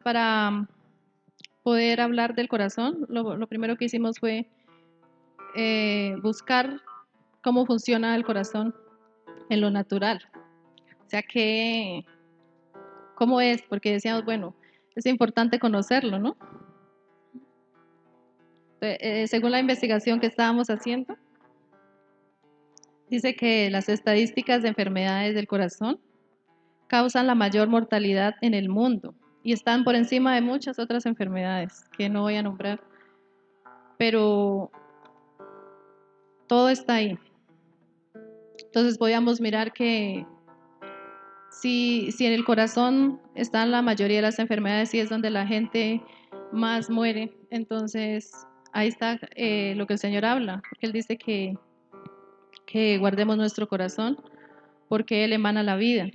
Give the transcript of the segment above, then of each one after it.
para poder hablar del corazón, lo primero que hicimos fue buscar cómo funciona el corazón en lo natural. O sea, ¿cómo es? Porque decíamos, bueno, es importante conocerlo, ¿no? Según la investigación que estábamos haciendo, dice que las estadísticas de enfermedades del corazón causan la mayor mortalidad en el mundo y están por encima de muchas otras enfermedades que no voy a nombrar, pero todo está ahí. Entonces podíamos mirar que si en el corazón están la mayoría de las enfermedades y es donde la gente más muere, entonces ahí está lo que el Señor habla, porque Él dice que guardemos nuestro corazón porque Él emana la vida.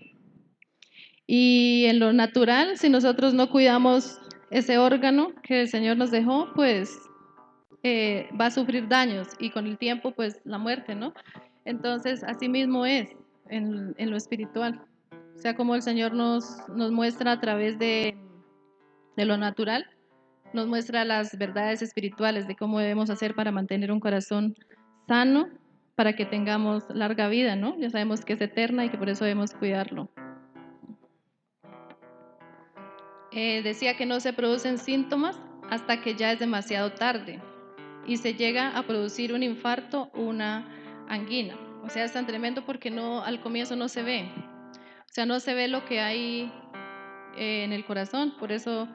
Y en lo natural, si nosotros no cuidamos ese órgano que el Señor nos dejó, pues va a sufrir daños y con el tiempo, pues la muerte, ¿no? Entonces, así mismo es en lo espiritual. O sea, como el Señor nos muestra a través de lo natural, nos muestra las verdades espirituales de cómo debemos hacer para mantener un corazón sano, para que tengamos larga vida, ¿no? Ya sabemos que es eterna y que por eso debemos cuidarlo. Decía que no se producen síntomas hasta que ya es demasiado tarde y se llega a producir un infarto o una angina. O sea, es tan tremendo porque al comienzo no se ve. O sea, no se ve lo que hay en el corazón. Por eso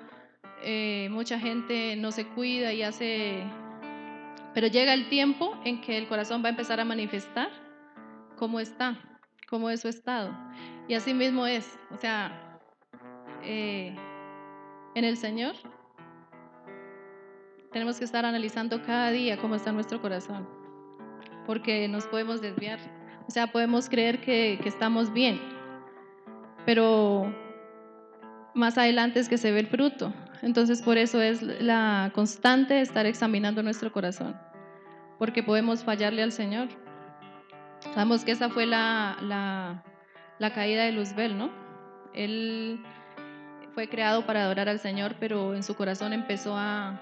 mucha gente no se cuida y hace... Pero llega el tiempo en que el corazón va a empezar a manifestar cómo está, cómo es su estado. Y así mismo es. O sea, en el Señor tenemos que estar analizando cada día cómo está nuestro corazón, porque nos podemos desviar. O sea, podemos creer que estamos bien, pero más adelante es que se ve el fruto. Entonces, por eso es la constante de estar examinando nuestro corazón, porque podemos fallarle al Señor. Sabemos que esa fue la caída de Luzbel, ¿no? Él fue creado para adorar al Señor, pero en su corazón empezó a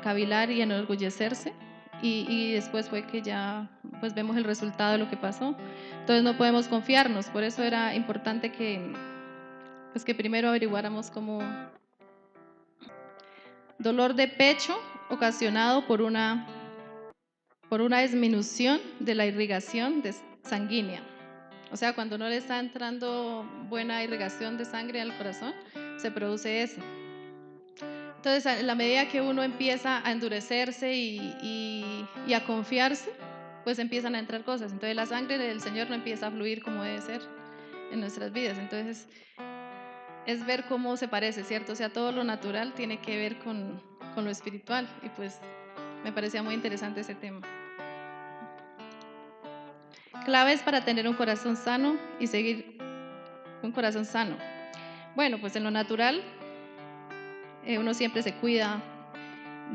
cavilar y enorgullecerse. Y después fue que ya pues vemos el resultado de lo que pasó. Entonces no podemos confiarnos, por eso era importante que primero averiguáramos cómo. Dolor de pecho ocasionado por una disminución de la irrigación sanguínea. O sea, cuando no le está entrando buena irrigación de sangre al corazón, se produce eso. Entonces, a la medida que uno empieza a endurecerse y a confiarse, pues empiezan a entrar cosas. Entonces, la sangre del Señor no empieza a fluir como debe ser en nuestras vidas. Entonces, es ver cómo se parece, ¿cierto? O sea, todo lo natural tiene que ver con lo espiritual. Y pues me parecía muy interesante ese tema. Claves para tener un corazón sano y seguir un corazón sano. Bueno, pues en lo natural, uno siempre se cuida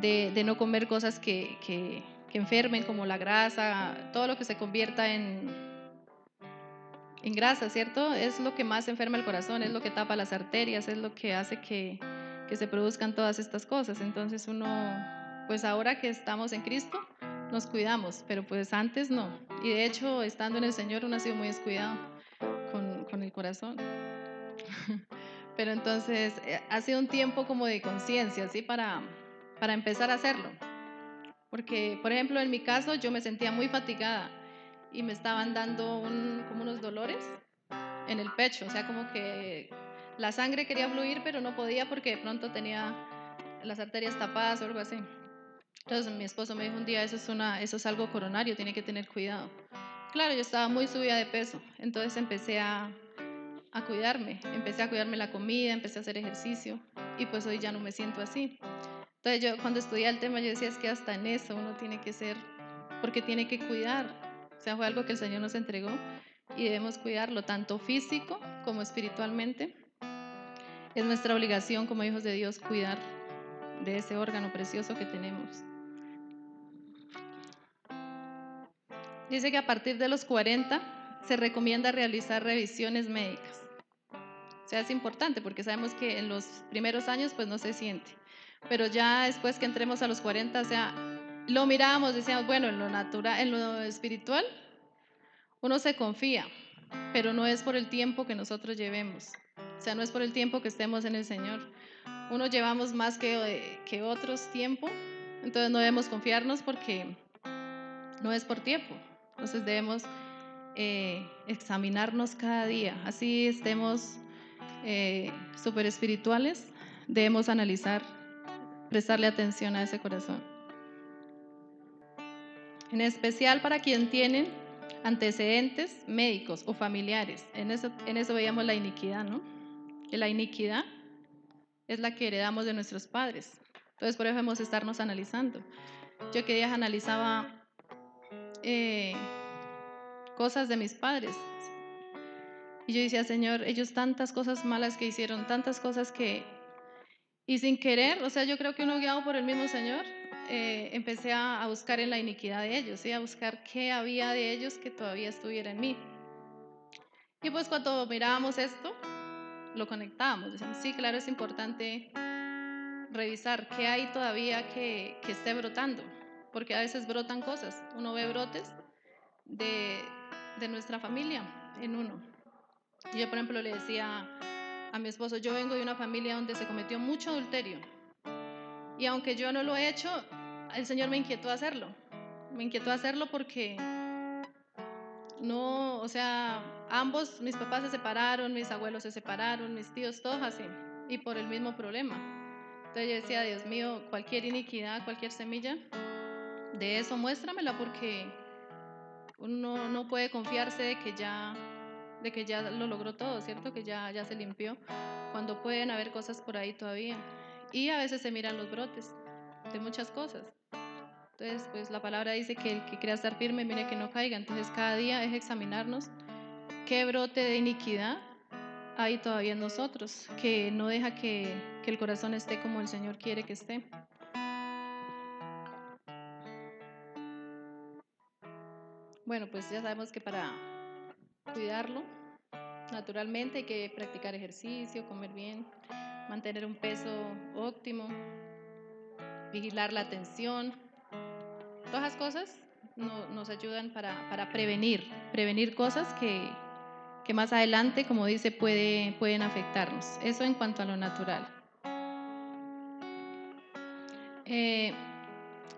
de no comer cosas que enfermen, como la grasa, todo lo que se convierta en grasa, ¿cierto? Es lo que más enferma el corazón, es lo que tapa las arterias, es lo que hace que se produzcan todas estas cosas. Entonces uno, pues ahora que estamos en Cristo, nos cuidamos, pero pues antes no. Y de hecho, estando en el Señor, uno ha sido muy descuidado con el corazón. Pero entonces ha sido un tiempo como de conciencia, ¿sí? Para empezar a hacerlo. Porque, por ejemplo, en mi caso, yo me sentía muy fatigada y me estaban dando como unos dolores en el pecho. O sea, como que la sangre quería fluir, pero no podía porque de pronto tenía las arterias tapadas o algo así. Entonces mi esposo me dijo un día, eso es algo coronario, tiene que tener cuidado. Claro, yo estaba muy subida de peso, entonces empecé a cuidarme, empecé a cuidarme la comida, empecé a hacer ejercicio y pues hoy ya no me siento así. Entonces yo cuando estudié el tema yo decía, es que hasta en eso uno tiene que ser, porque tiene que cuidar. O sea, fue algo que el Señor nos entregó y debemos cuidarlo, tanto físico como espiritualmente. Es nuestra obligación como hijos de Dios cuidar de ese órgano precioso que tenemos. Dice que a partir de los 40 se recomienda realizar revisiones médicas. O sea, es importante porque sabemos que en los primeros años pues no se siente. Pero ya después que entremos a los 40, o sea, lo mirábamos, decíamos, bueno, en lo natural, en lo espiritual, uno se confía, pero no es por el tiempo que nosotros llevemos. O sea, no es por el tiempo que estemos en el Señor. Uno llevamos más que otros tiempo, entonces no debemos confiarnos porque no es por tiempo. Entonces debemos examinarnos cada día. Así estemos súper espirituales, debemos analizar, prestarle atención a ese corazón. En especial para quien tienen antecedentes médicos o familiares. En eso veíamos la iniquidad, ¿no? Que la iniquidad es la que heredamos de nuestros padres. Entonces, por eso debemos estarnos analizando. Yo que días analizaba cosas de mis padres. Y yo decía, Señor, ellos tantas cosas malas que hicieron, tantas cosas que... Y sin querer, o sea, yo creo que uno guiado por el mismo Señor, empecé a buscar en la iniquidad de ellos, ¿sí? A buscar qué había de ellos que todavía estuviera en mí. Y pues cuando mirábamos esto, lo conectábamos. Decíamos, sí, claro, es importante revisar qué hay todavía que esté brotando, porque a veces brotan cosas. Uno ve brotes de nuestra familia en uno. Yo, por ejemplo, le decía a mi esposo, yo vengo de una familia donde se cometió mucho adulterio. Y aunque yo no lo he hecho, el Señor me inquietó a hacerlo. Me inquietó a hacerlo porque no, o sea, ambos, mis papás se separaron, mis abuelos se separaron, mis tíos, todos así, y por el mismo problema. Entonces yo decía, Dios mío, cualquier iniquidad, cualquier semilla, de eso muéstramela porque uno no puede confiarse de que ya lo logró todo, ¿cierto? Que ya se limpió, cuando pueden haber cosas por ahí todavía. Y a veces se miran los brotes de muchas cosas. Entonces, pues la palabra dice que el que crea estar firme, mire que no caiga. Entonces, cada día es examinarnos qué brote de iniquidad hay todavía en nosotros, que no deja que el corazón esté como el Señor quiere que esté. Bueno, pues ya sabemos que para cuidarlo, naturalmente hay que practicar ejercicio, comer bien, mantener un peso óptimo, vigilar la atención. Todas esas cosas nos ayudan para prevenir cosas que más adelante, como dice, pueden afectarnos. Eso en cuanto a lo natural.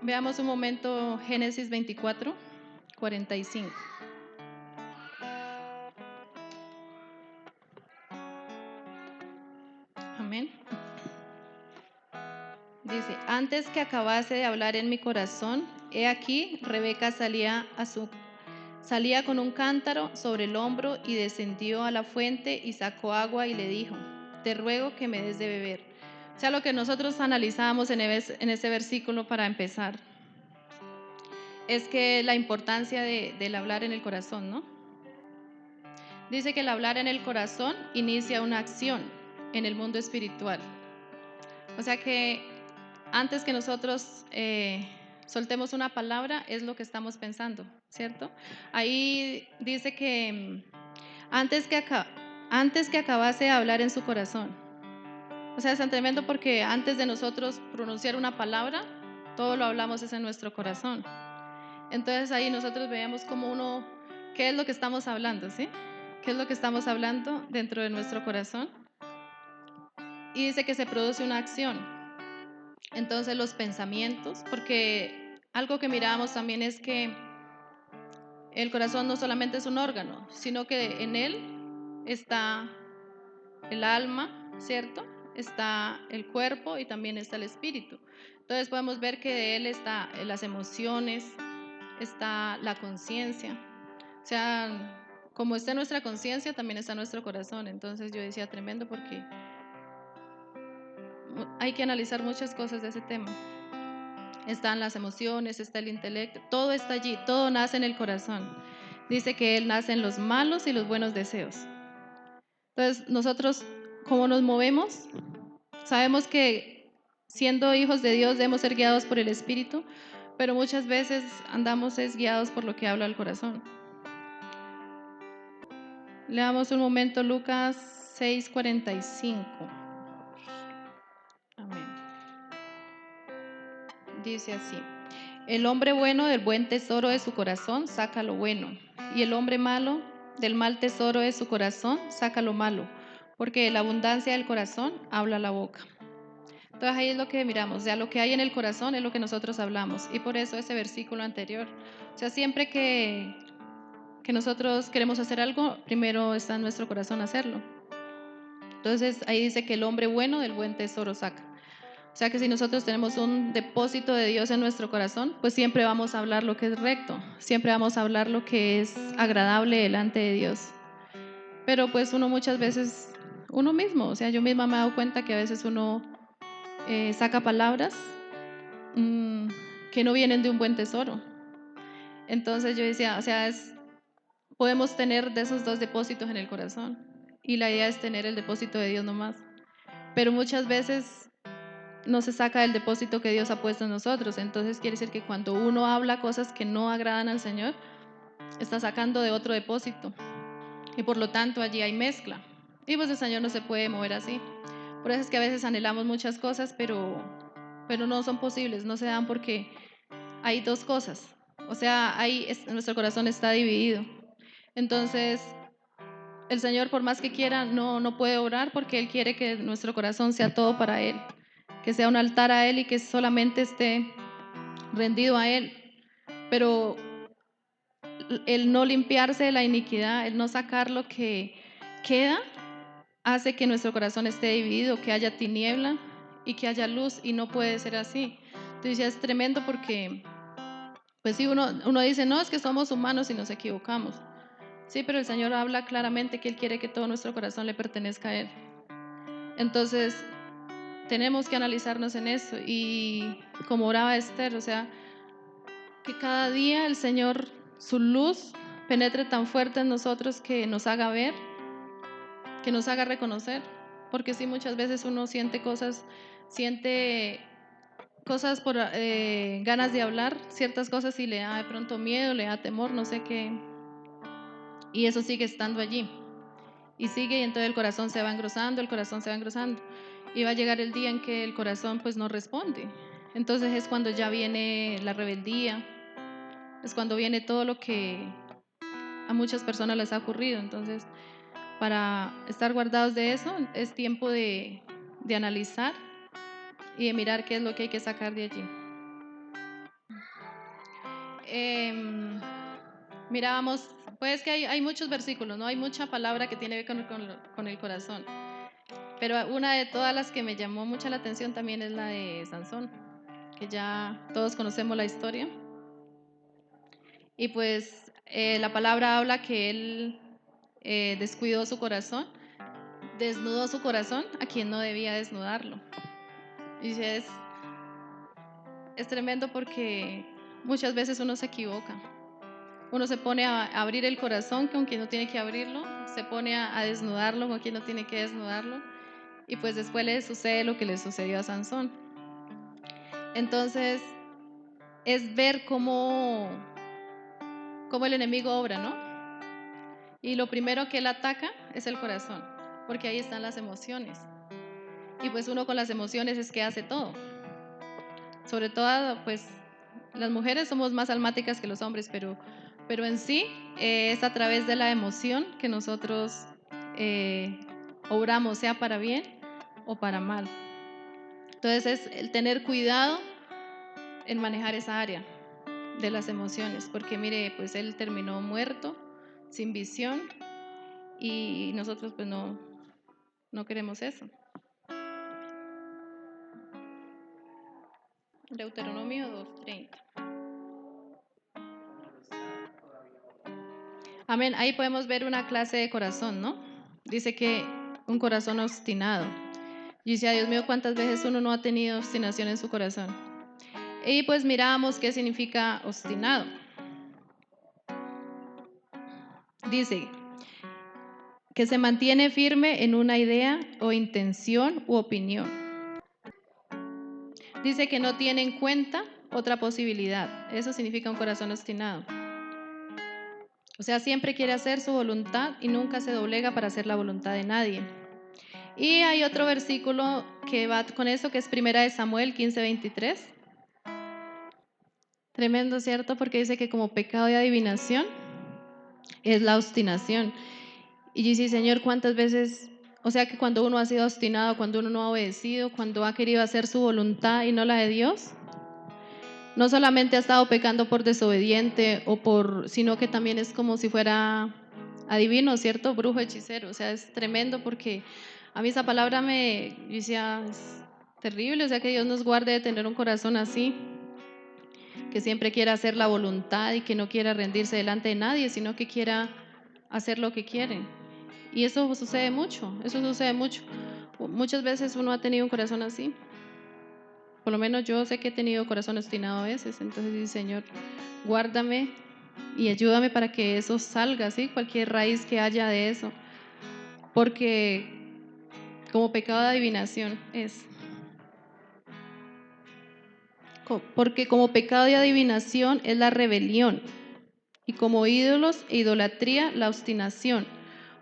Veamos un momento Génesis 24, 45. Amén. Dice, antes que acabase de hablar en mi corazón, he aquí, Rebeca salía con un cántaro sobre el hombro y descendió a la fuente y sacó agua y le dijo, te ruego que me des de beber. O sea, lo que nosotros analizábamos en ese versículo para empezar, es que la importancia del hablar en el corazón, ¿no? Dice que el hablar en el corazón inicia una acción en el mundo espiritual. O sea que antes que nosotros soltemos una palabra, es lo que estamos pensando, ¿cierto? Ahí dice que antes que acabase de hablar en su corazón. O sea, es tan tremendo porque antes de nosotros pronunciar una palabra, todo lo hablamos es en nuestro corazón. Entonces ahí nosotros veíamos como qué es lo que estamos hablando, ¿sí? ¿Qué es lo que estamos hablando dentro de nuestro corazón? Y dice que se produce una acción. Entonces los pensamientos, porque algo que mirábamos también es que el corazón no solamente es un órgano, sino que en él está el alma, ¿cierto? Está el cuerpo y también está el espíritu. Entonces podemos ver que de él está las emociones, está la conciencia. O sea, como está nuestra conciencia, también está nuestro corazón. Entonces yo decía tremendo porque hay que analizar muchas cosas de ese tema. Están las emociones, está el intelecto, todo está allí, todo nace en el corazón. Dice que él nace en los malos y los buenos deseos. Entonces nosotros, ¿cómo nos movemos? Sabemos que siendo hijos de Dios debemos ser guiados por el Espíritu, pero muchas veces andamos guiados por lo que habla el corazón. Leamos un momento Lucas 6:45. Amén. Dice así: el hombre bueno del buen tesoro de su corazón saca lo bueno, y el hombre malo del mal tesoro de su corazón saca lo malo, porque de la abundancia del corazón habla la boca. Entonces ahí es lo que miramos, o sea, lo que hay en el corazón es lo que nosotros hablamos, y por eso ese versículo anterior. O sea, siempre que nosotros queremos hacer algo, primero está en nuestro corazón hacerlo. Entonces ahí dice que el hombre bueno del buen tesoro saca. O sea que si nosotros tenemos un depósito de Dios en nuestro corazón, pues siempre vamos a hablar lo que es recto, siempre vamos a hablar lo que es agradable delante de Dios. Pero pues uno muchas veces, uno mismo, o sea, yo misma me he dado cuenta que a veces uno saca palabras que no vienen de un buen tesoro. Entonces yo decía, o sea, podemos tener de esos dos depósitos en el corazón y la idea es tener el depósito de Dios nomás. Pero muchas veces no se saca del depósito que Dios ha puesto en nosotros. Entonces quiere decir que cuando uno habla cosas que no agradan al Señor, está sacando de otro depósito. Y por lo tanto allí hay mezcla. Y pues el Señor no se puede mover así. Por eso es que a veces anhelamos muchas cosas, pero no son posibles, no se dan porque hay dos cosas. O sea, nuestro corazón está dividido. Entonces, el Señor, por más que quiera, no puede obrar porque Él quiere que nuestro corazón sea todo para Él, que sea un altar a Él y que solamente esté rendido a Él. Pero el no limpiarse de la iniquidad, el no sacar lo que queda, hace que nuestro corazón esté dividido, que haya tiniebla y que haya luz, y no puede ser así. Entonces ya es tremendo porque, pues sí, uno dice, no, es que somos humanos y nos equivocamos. Sí, pero el Señor habla claramente que Él quiere que todo nuestro corazón le pertenezca a Él. Entonces, tenemos que analizarnos en eso. Y como oraba Esther, o sea, que cada día el Señor, su luz, penetre tan fuerte en nosotros que nos haga ver, que nos haga reconocer. Porque sí, muchas veces uno siente cosas por ganas de hablar ciertas cosas y le da de pronto miedo, le da temor, no sé qué. Y eso sigue estando allí. Y sigue, y entonces el corazón se va engrosando, el corazón se va engrosando. Y va a llegar el día en que el corazón pues no responde. Entonces es cuando ya viene la rebeldía, es cuando viene todo lo que a muchas personas les ha ocurrido. Entonces, para estar guardados de eso, es tiempo de analizar y de mirar qué es lo que hay que sacar de allí. Mirábamos, pues que hay muchos versículos, ¿no? Hay mucha palabra que tiene que ver con el corazón. Pero una de todas las que me llamó mucha la atención también es la de Sansón, que ya todos conocemos la historia. Y pues la palabra habla que él descuidó su corazón, desnudó su corazón a quien no debía desnudarlo. Y es tremendo porque muchas veces uno se equivoca. Uno se pone a abrir el corazón con quien no tiene que abrirlo, se pone a desnudarlo con quien no tiene que desnudarlo, y pues después le sucede lo que le sucedió a Sansón. Entonces, es ver cómo el enemigo obra, ¿no? Y lo primero que él ataca es el corazón, porque ahí están las emociones. Y pues uno con las emociones es que hace todo. Sobre todo, pues las mujeres somos más almáticas que los hombres, pero en sí es a través de la emoción que nosotros obramos, sea para bien o para mal. Entonces es el tener cuidado en manejar esa área de las emociones, porque mire, pues él terminó muerto, sin visión, y nosotros pues no queremos eso. Deuteronomio 2:30. Amén. Ahí podemos ver una clase de corazón, ¿no? Dice que un corazón obstinado. Y dice, Dios mío, ¿cuántas veces uno no ha tenido obstinación en su corazón? Y pues miramos qué significa obstinado. Dice que se mantiene firme en una idea o intención u opinión. Dice que no tiene en cuenta otra posibilidad. Eso significa un corazón obstinado. O sea, siempre quiere hacer su voluntad y nunca se doblega para hacer la voluntad de nadie. Y hay otro versículo que va con eso, que es Primera de Samuel 15:23. Tremendo, ¿cierto? Porque dice que como pecado de adivinación es la obstinación. Y dice, Señor, ¿cuántas veces? O sea que cuando uno ha sido obstinado, cuando uno no ha obedecido, cuando ha querido hacer su voluntad y no la de Dios, no solamente ha estado pecando por desobediente sino que también es como si fuera adivino, ¿cierto? Brujo, hechicero. O sea, es tremendo porque a mí esa palabra me decía, es terrible. O sea, que Dios nos guarde de tener un corazón así, que siempre quiera hacer la voluntad y que no quiera rendirse delante de nadie, sino que quiera hacer lo que quiere. Y eso sucede mucho, eso sucede mucho. Muchas veces uno ha tenido un corazón así. Por lo menos yo sé que he tenido corazón obstinado a veces. Entonces dice, Señor, guárdame y ayúdame para que eso salga, ¿sí? Cualquier raíz que haya de eso. Porque como pecado de adivinación es. Porque como pecado de adivinación es la rebelión. Y como ídolos e idolatría, la obstinación.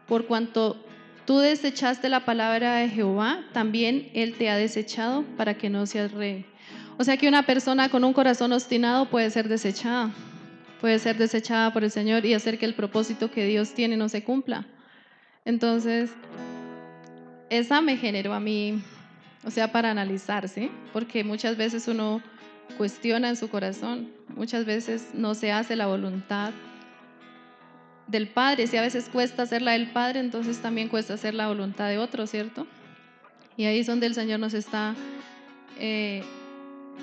Por cuanto tú desechaste la palabra de Jehová, también Él te ha desechado para que no seas rey. O sea que una persona con un corazón obstinado puede ser desechada por el Señor y hacer que el propósito que Dios tiene no se cumpla. Entonces, esa me generó a mí, o sea, para analizar, ¿sí? Porque muchas veces uno cuestiona en su corazón, muchas veces no se hace la voluntad del Padre. Si a veces cuesta hacer la del Padre, entonces también cuesta hacer la voluntad de otro, ¿cierto? Y ahí es donde el Señor nos está eh,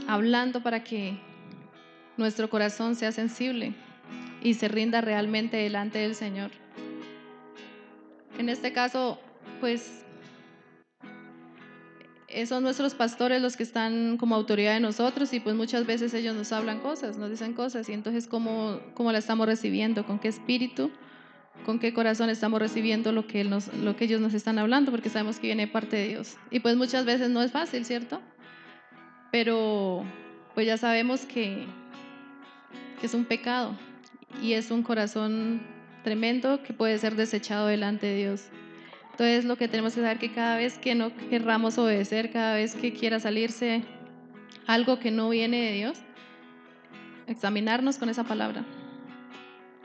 hablando para que nuestro corazón sea sensible y se rinda realmente delante del Señor. En este caso, pues, son nuestros pastores los que están como autoridad de nosotros y pues muchas veces ellos nos hablan cosas, nos dicen cosas y entonces ¿cómo la estamos recibiendo? ¿Con qué espíritu? ¿Con qué corazón estamos recibiendo lo que ellos nos están hablando? Porque sabemos que viene de parte de Dios. Y pues muchas veces no es fácil, ¿cierto? Pero pues ya sabemos que es un pecado y es un corazón tremendo que puede ser desechado delante de Dios. Entonces lo que tenemos que saber que cada vez que no querramos obedecer, cada vez que quiera salirse algo que no viene de Dios, examinarnos con esa palabra.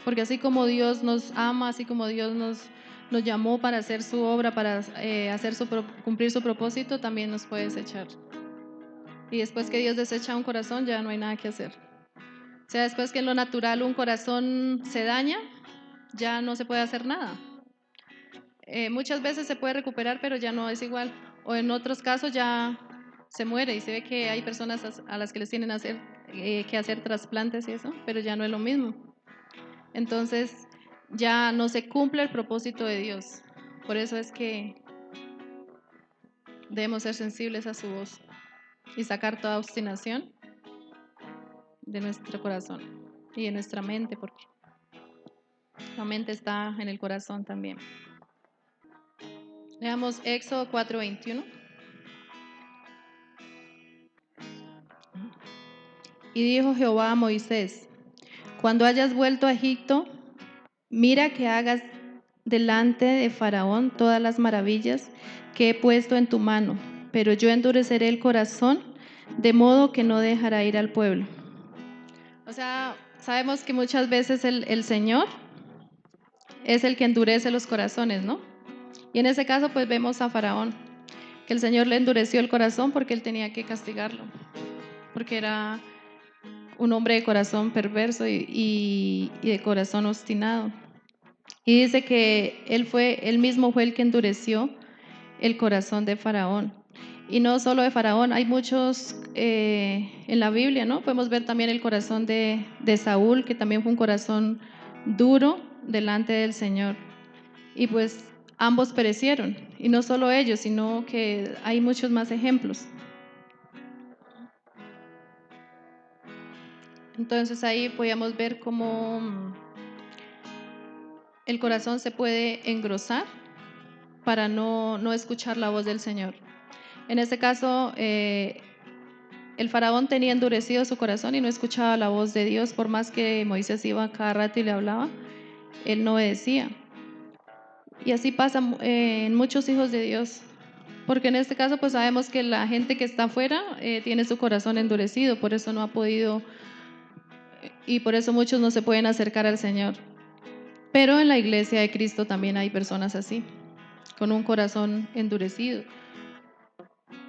Porque así como Dios nos ama, así como Dios nos llamó para hacer su obra, para cumplir su propósito, también nos puede desechar. Y después que Dios desecha un corazón, ya no hay nada que hacer. O sea, después que en lo natural un corazón se daña, ya no se puede hacer nada. Muchas veces se puede recuperar, pero ya no es igual. O en otros casos ya se muere y se ve que hay personas a las que les tienen que hacer trasplantes y eso, pero ya no es lo mismo. Entonces ya no se cumple el propósito de Dios. Por eso es que debemos ser sensibles a su voz y sacar toda obstinación de nuestro corazón y de nuestra mente, porque la mente está en el corazón también. Leamos Éxodo 4:21. Y dijo Jehová a Moisés: cuando hayas vuelto a Egipto, mira que hagas delante de Faraón todas las maravillas que he puesto en tu mano, pero yo endureceré el corazón, de modo que no dejará ir al pueblo. O sea, sabemos que muchas veces el Señor es el que endurece los corazones, ¿no? Y en ese caso, pues vemos a Faraón, que el Señor le endureció el corazón porque él tenía que castigarlo, porque era un hombre de corazón perverso y de corazón obstinado. Y dice que él mismo fue el que endureció el corazón de Faraón. Y no solo de Faraón, hay muchos en la Biblia, ¿no? Podemos ver también el corazón de Saúl, que también fue un corazón duro delante del Señor. Y pues ambos perecieron. Y no solo ellos, sino que hay muchos más ejemplos. Entonces ahí podíamos ver cómo el corazón se puede engrosar para no escuchar la voz del Señor. En este caso, el faraón tenía endurecido su corazón y no escuchaba la voz de Dios, por más que Moisés iba cada rato y le hablaba, él no obedecía. Y así pasa en muchos hijos de Dios. Porque en este caso pues sabemos que la gente que está afuera tiene su corazón endurecido, por eso no ha podido y por eso muchos no se pueden acercar al Señor. Pero en la iglesia de Cristo también hay personas así, con un corazón endurecido.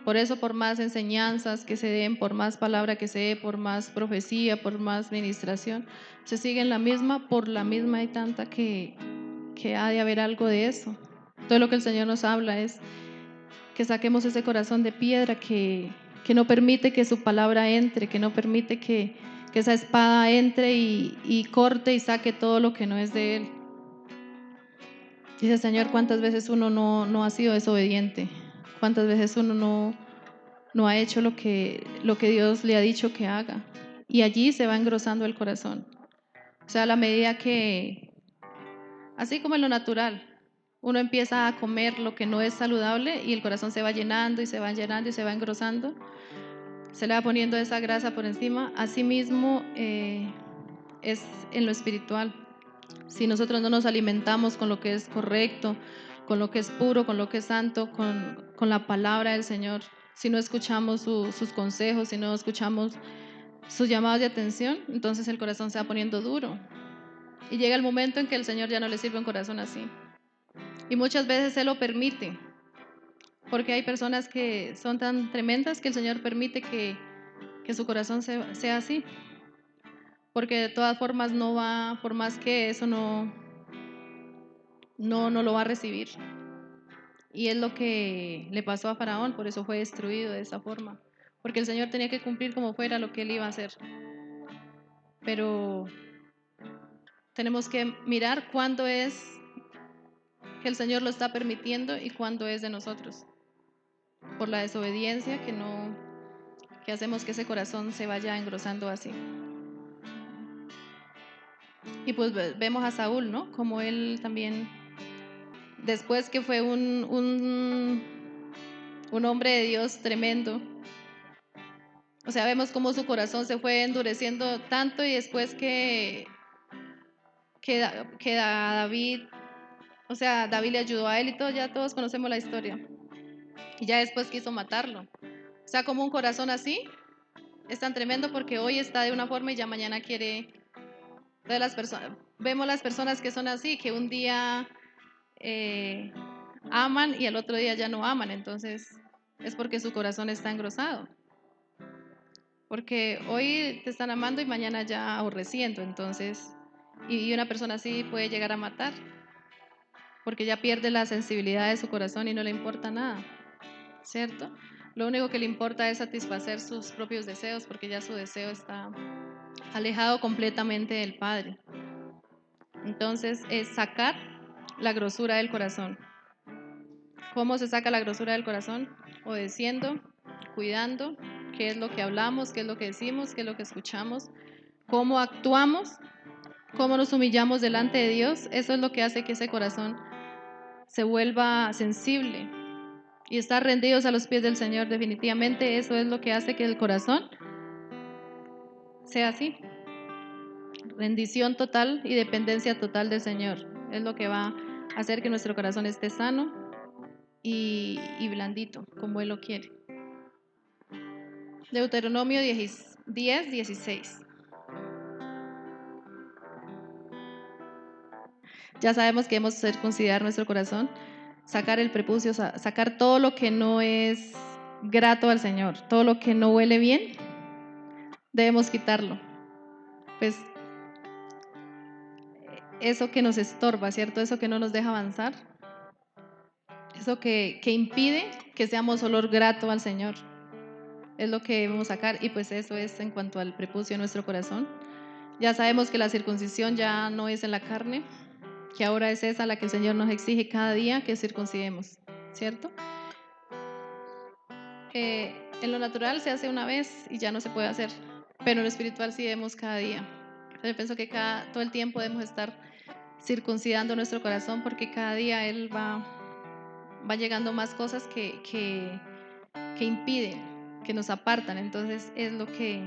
Por eso, por más enseñanzas que se den, por más palabra que se dé, por más profecía, por más ministración, se sigue en la misma, por la misma hay tanta que ha de haber algo de eso. Todo lo que el Señor nos habla es que saquemos ese corazón de piedra que no permite que su palabra entre, que no permite que esa espada entre y corte y saque todo lo que no es de Él. Dice, Señor, ¿cuántas veces uno no ha sido desobediente? ¿Cuántas veces uno no ha hecho lo que Dios le ha dicho que haga? Y allí se va engrosando el corazón. O sea, a la medida que, así como en lo natural, uno empieza a comer lo que no es saludable y el corazón se va llenando y se va llenando y se va engrosando, se le va poniendo esa grasa por encima. Asimismo, es en lo espiritual. Si nosotros no nos alimentamos con lo que es correcto, con lo que es puro, con lo que es santo, con la palabra del Señor, si no escuchamos sus consejos, si no escuchamos sus llamados de atención, entonces el corazón se va poniendo duro. Y llega el momento en que el Señor ya no le sirve un corazón así. Y muchas veces Él lo permite, porque hay personas que son tan tremendas que el Señor permite que su corazón sea así. Porque de todas formas no va, por más que eso no lo va a recibir. Y es lo que le pasó a Faraón, por eso fue destruido de esa forma. Porque el Señor tenía que cumplir como fuera lo que él iba a hacer. Pero tenemos que mirar cuándo es que el Señor lo está permitiendo y cuándo es de nosotros. Por la desobediencia que hacemos que ese corazón se vaya engrosando así. Y pues vemos a Saúl, ¿no? Como él también, después que fue un hombre de Dios tremendo. O sea, vemos cómo su corazón se fue endureciendo tanto y después que David, o sea, David le ayudó a él y todo, ya todos conocemos la historia. Y ya después quiso matarlo. O sea, como un corazón así es tan tremendo porque hoy está de una forma y ya mañana quiere. Entonces vemos las personas que son así, que un día aman y al otro día ya no aman. Entonces es porque su corazón está engrosado. Porque hoy te están amando y mañana ya aborreciendo, entonces, y una persona así puede llegar a matar, porque ya pierde la sensibilidad de su corazón y no le importa nada, ¿cierto? Lo único que le importa es satisfacer sus propios deseos, porque ya su deseo está alejado completamente del Padre. Entonces, es sacar la grosura del corazón. ¿Cómo se saca la grosura del corazón? Obedeciendo, cuidando, qué es lo que hablamos, qué es lo que decimos, qué es lo que escuchamos, cómo actuamos, cómo nos humillamos delante de Dios. Eso es lo que hace que ese corazón se vuelva sensible y estar rendidos a los pies del Señor. Definitivamente eso es lo que hace que el corazón sea así. Rendición total y dependencia total del Señor es lo que va a hacer que nuestro corazón esté sano y blandito, como Él lo quiere. Deuteronomio 10:16. Ya sabemos que debemos circuncidar nuestro corazón, sacar el prepucio, sacar todo lo que no es grato al Señor, todo lo que no huele bien, debemos quitarlo. Pues eso que nos estorba, ¿cierto? Eso que no nos deja avanzar, eso que impide que seamos olor grato al Señor, es lo que debemos sacar. Y pues eso es en cuanto al prepucio de nuestro corazón. Ya sabemos que la circuncisión ya no es en la carne, que ahora es esa la que el Señor nos exige cada día que circuncidemos, ¿cierto? En lo natural se hace una vez y ya no se puede hacer, pero en lo espiritual sí debemos cada día. Yo pienso que todo el tiempo debemos estar circuncidando nuestro corazón porque cada día Él va llegando más cosas que impiden, que nos apartan. Entonces es lo que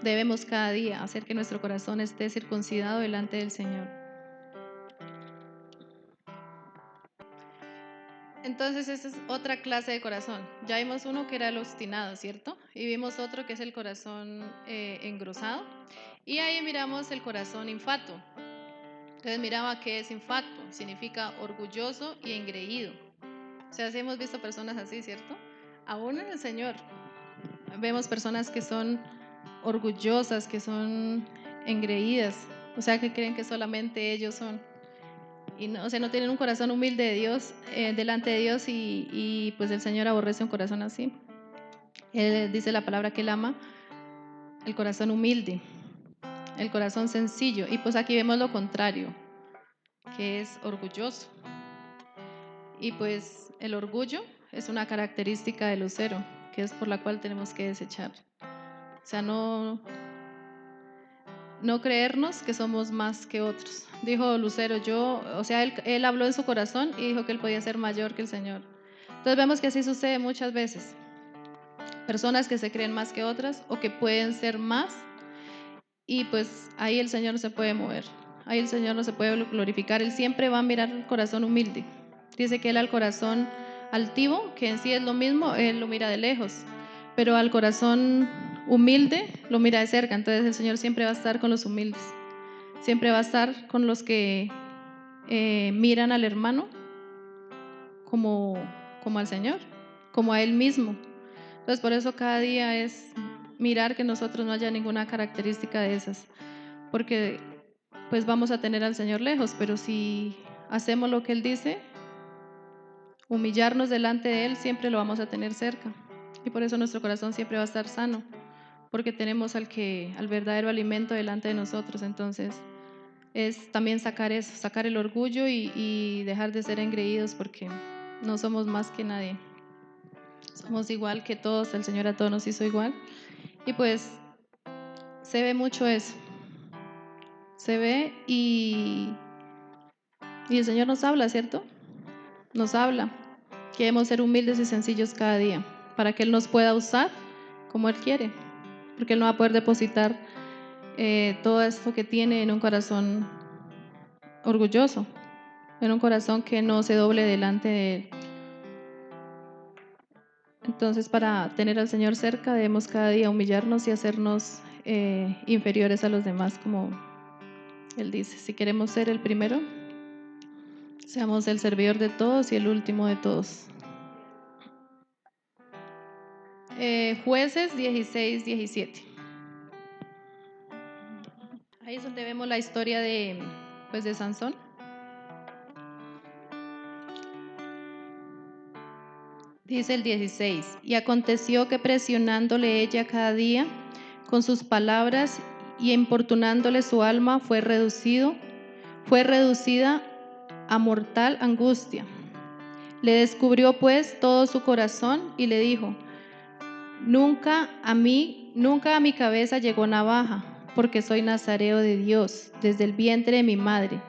debemos cada día, hacer que nuestro corazón esté circuncidado delante del Señor. Entonces esa es otra clase de corazón. Ya vimos uno que era el obstinado, ¿cierto? Y vimos otro que es el corazón engrosado. Y ahí miramos el corazón infato. Entonces miraba qué es infato. Significa orgulloso y engreído. O sea, sí hemos visto personas así, ¿cierto? Aún en el Señor vemos personas que son orgullosas, que son engreídas. O sea, que creen que solamente ellos son. Y no, o sea, no tienen un corazón humilde de Dios, delante de Dios y pues el Señor aborrece un corazón así. Él dice la palabra que él ama el corazón humilde, el corazón sencillo. Y pues aquí vemos lo contrario, que es orgulloso. Y pues el orgullo es una característica de Lucero, que es por la cual tenemos que desechar. O sea, no creernos que somos más que otros. Dijo Lucero, o sea, él habló en su corazón y dijo que él podía ser mayor que el Señor. Entonces vemos que así sucede muchas veces. Personas que se creen más que otras o que pueden ser más y pues ahí el Señor no se puede mover. Ahí el Señor no se puede glorificar. Él siempre va a mirar el corazón humilde. Dice que él al corazón altivo, que en sí es lo mismo, él lo mira de lejos. Pero al corazón humilde lo mira de cerca. Entonces el Señor siempre va a estar con los humildes. Siempre va a estar con los que miran al hermano como al Señor, como a Él mismo. Entonces por eso cada día es mirar que nosotros no haya ninguna característica de esas, porque pues vamos a tener al Señor lejos, pero si hacemos lo que Él dice, humillarnos delante de Él, siempre lo vamos a tener cerca. Y por eso nuestro corazón siempre va a estar sano, porque tenemos al verdadero alimento delante de nosotros. Entonces es también sacar eso, sacar el orgullo y dejar de ser engreídos, porque no somos más que nadie. Somos igual que todos, el Señor a todos nos hizo igual. Y pues se ve mucho eso. Se ve y el Señor nos habla, ¿cierto? Nos habla que debemos ser humildes y sencillos cada día para que Él nos pueda usar como Él quiere, porque Él no va a poder depositar todo esto que tiene en un corazón orgulloso, en un corazón que no se doble delante de Él. Entonces, para tener al Señor cerca, debemos cada día humillarnos y hacernos inferiores a los demás, como Él dice. Si queremos ser el primero, seamos el servidor de todos y el último de todos. Jueces 16, 17. Ahí es donde vemos la historia de Sansón. Dice el 16, y aconteció que presionándole ella cada día con sus palabras y importunándole su alma, fue reducida a mortal angustia. Le descubrió pues todo su corazón y le dijo, nunca a mi cabeza llegó navaja, porque soy nazareo de Dios desde el vientre de mi madre.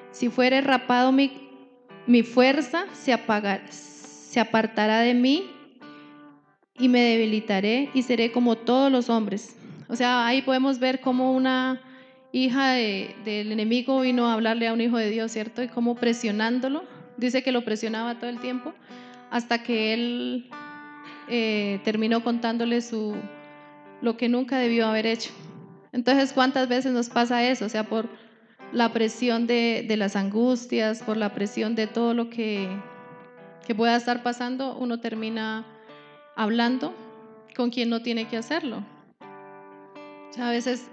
Si fuere rapado mi fuerza se apartará de mí y me debilitaré y seré como todos los hombres. O sea, ahí podemos ver cómo una hija del enemigo vino a hablarle a un hijo de Dios, ¿cierto? Y cómo presionándolo, dice que lo presionaba todo el tiempo, hasta que él terminó contándole lo que nunca debió haber hecho. Entonces, ¿cuántas veces nos pasa eso? O sea, por la presión de las angustias, por la presión de todo lo que pueda estar pasando, uno termina hablando con quien no tiene que hacerlo. O sea, a veces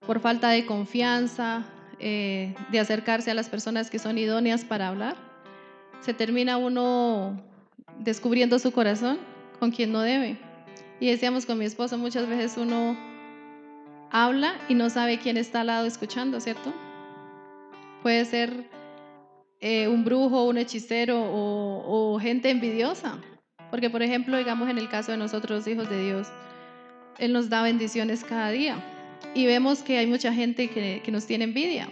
por falta de confianza, de acercarse a las personas que son idóneas para hablar, se termina uno descubriendo su corazón con quien no debe. Y decíamos con mi esposo, muchas veces uno habla y no sabe quién está al lado escuchando, ¿cierto? Puede ser un brujo, un hechicero o gente envidiosa. Porque, por ejemplo, digamos en el caso de nosotros, hijos de Dios, Él nos da bendiciones cada día. Y vemos que hay mucha gente que nos tiene envidia,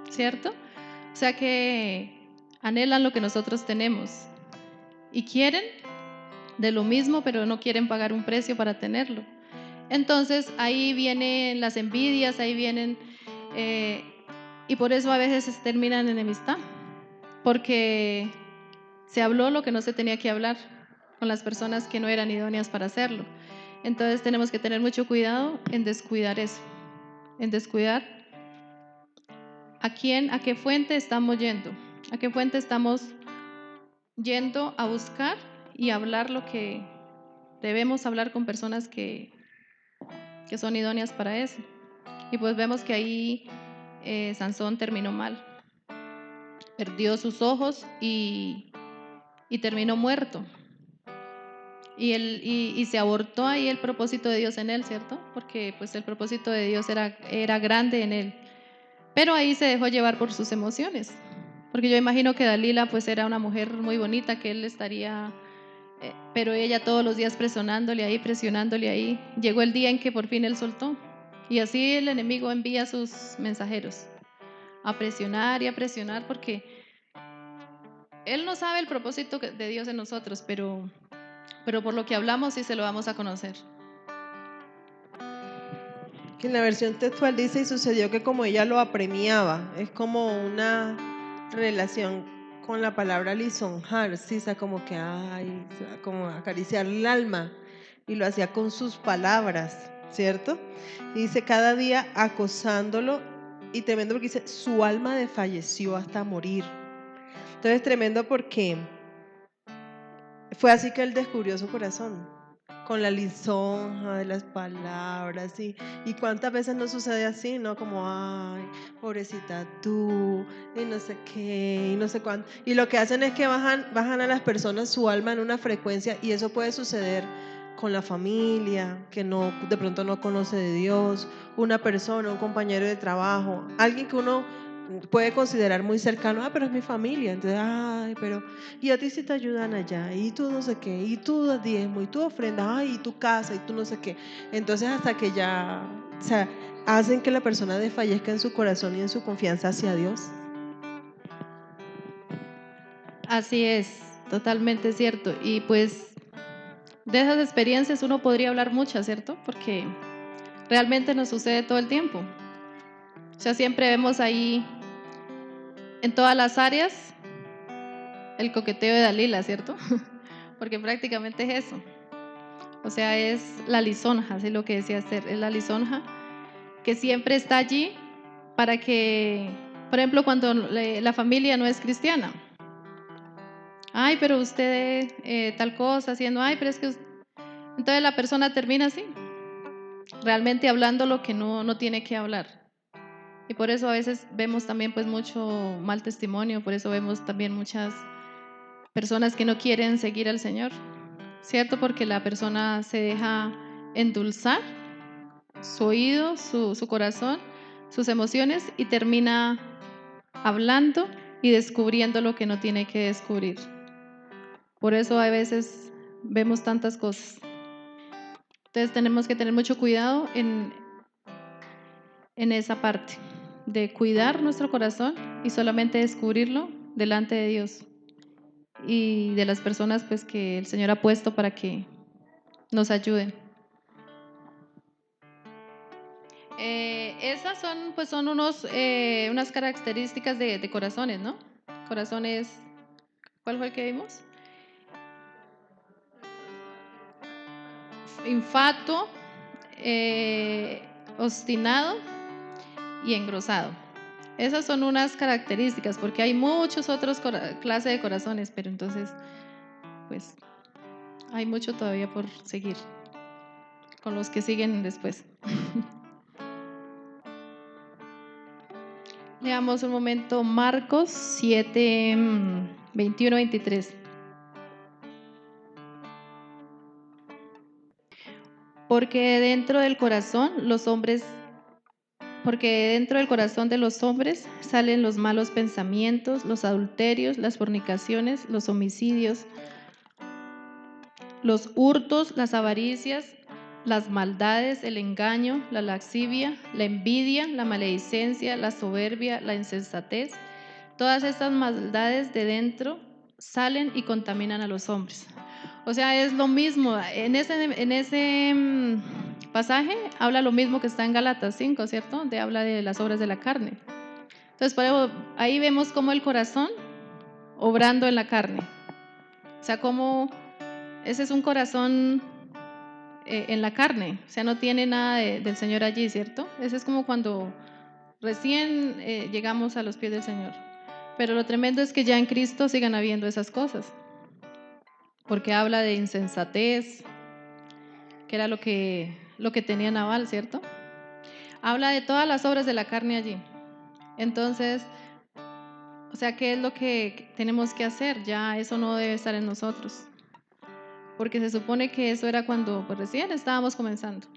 ¿cierto? O sea que anhelan lo que nosotros tenemos y quieren de lo mismo, pero no quieren pagar un precio para tenerlo. Entonces ahí vienen las envidias, ahí vienen, y por eso a veces se terminan en enemistad, porque se habló lo que no se tenía que hablar con las personas que no eran idóneas para hacerlo. Entonces tenemos que tener mucho cuidado en descuidar eso, en descuidar a qué fuente estamos yendo, a qué fuente estamos yendo a buscar y hablar lo que debemos hablar con personas que son idóneas para eso. Y pues vemos que ahí Sansón terminó mal, perdió sus ojos y terminó muerto. Y se abortó ahí el propósito de Dios en él, ¿cierto? Porque pues el propósito de Dios era grande en él. Pero ahí se dejó llevar por sus emociones. Porque yo imagino que Dalila pues era una mujer muy bonita, que él estaría, pero ella todos los días presionándole ahí. Llegó el día en que por fin él soltó. Y así el enemigo envía a sus mensajeros a presionar y a presionar, porque él no sabe el propósito de Dios en nosotros, pero por lo que hablamos sí se lo vamos a conocer. Que en la versión textual dice: y sucedió que como ella lo apremiaba, es como una relación con la palabra lisonjar, ¿sí? O sea, como que, ay, o sea, como acariciar el alma, y lo hacía con sus palabras, ¿cierto? Y dice, cada día acosándolo, y tremendo porque dice, su alma desfalleció hasta morir. Entonces, tremendo porque fue así que él descubrió su corazón, con la lisonja de las palabras. Y cuántas veces no sucede así, ¿no? Como, ay, pobrecita tú, y no sé qué, y no sé cuánto. Y lo que hacen es que bajan a las personas su alma en una frecuencia, y eso puede suceder con la familia, que no, de pronto no conoce de Dios, una persona, un compañero de trabajo, alguien que uno puede considerar muy cercano, pero es mi familia, entonces, ay, pero, y a ti sí te ayudan allá, y tú no sé qué, y tú das diezmo, y tú ofrendas, ay, y tu casa, y tú no sé qué. Entonces hasta que ya, o sea, hacen que la persona desfallezca en su corazón y en su confianza hacia Dios. Así es, totalmente cierto. Y pues de esas experiencias uno podría hablar muchas, ¿cierto? Porque realmente nos sucede todo el tiempo. O sea, siempre vemos ahí en todas las áreas el coqueteo de Dalila, ¿cierto? Porque prácticamente es eso. O sea, es la lisonja, así lo que decía Esther, es la lisonja que siempre está allí para que, por ejemplo, cuando la familia no es cristiana. Ay, pero usted tal cosa haciendo, ay, pero es que entonces la persona termina así, realmente hablando lo que no tiene que hablar. Y por eso a veces vemos también pues mucho mal testimonio, por eso vemos también muchas personas que no quieren seguir al Señor, ¿cierto? Porque la persona se deja endulzar su oído, su corazón, sus emociones y termina hablando y descubriendo lo que no tiene que descubrir. Por eso a veces vemos tantas cosas. Entonces tenemos que tener mucho cuidado en esa parte, de cuidar nuestro corazón y solamente descubrirlo delante de Dios y de las personas pues que el Señor ha puesto para que nos ayuden. Esas son pues son unas características de corazones, ¿no? Corazones, ¿cuál fue el que vimos? Infatuo, obstinado y engrosado. Esas son unas características, porque hay muchos otros clases de corazones, pero entonces, pues, hay mucho todavía por seguir con los que siguen después. Leamos un momento Marcos 7, 21-23. Porque dentro del corazón de los hombres salen los malos pensamientos, los adulterios, las fornicaciones, los homicidios, los hurtos, las avaricias, las maldades, el engaño, la lascivia, la envidia, la maledicencia, la soberbia, la insensatez. Todas estas maldades de dentro salen y contaminan a los hombres. O sea, es lo mismo. En ese pasaje habla lo mismo que está en Gálatas 5, ¿cierto? Donde habla de las obras de la carne. Entonces, por eso, ahí vemos cómo el corazón obrando en la carne. O sea, como ese es un corazón en la carne, o sea, no tiene nada del Señor allí, ¿cierto? Ese es como cuando recién llegamos a los pies del Señor. Pero lo tremendo es que ya en Cristo sigan habiendo esas cosas, porque habla de insensatez, que era lo que tenía Nabal, ¿cierto? Habla de todas las obras de la carne allí. Entonces, o sea, ¿qué es lo que tenemos que hacer? Ya eso no debe estar en nosotros, porque se supone que eso era cuando pues, recién estábamos comenzando.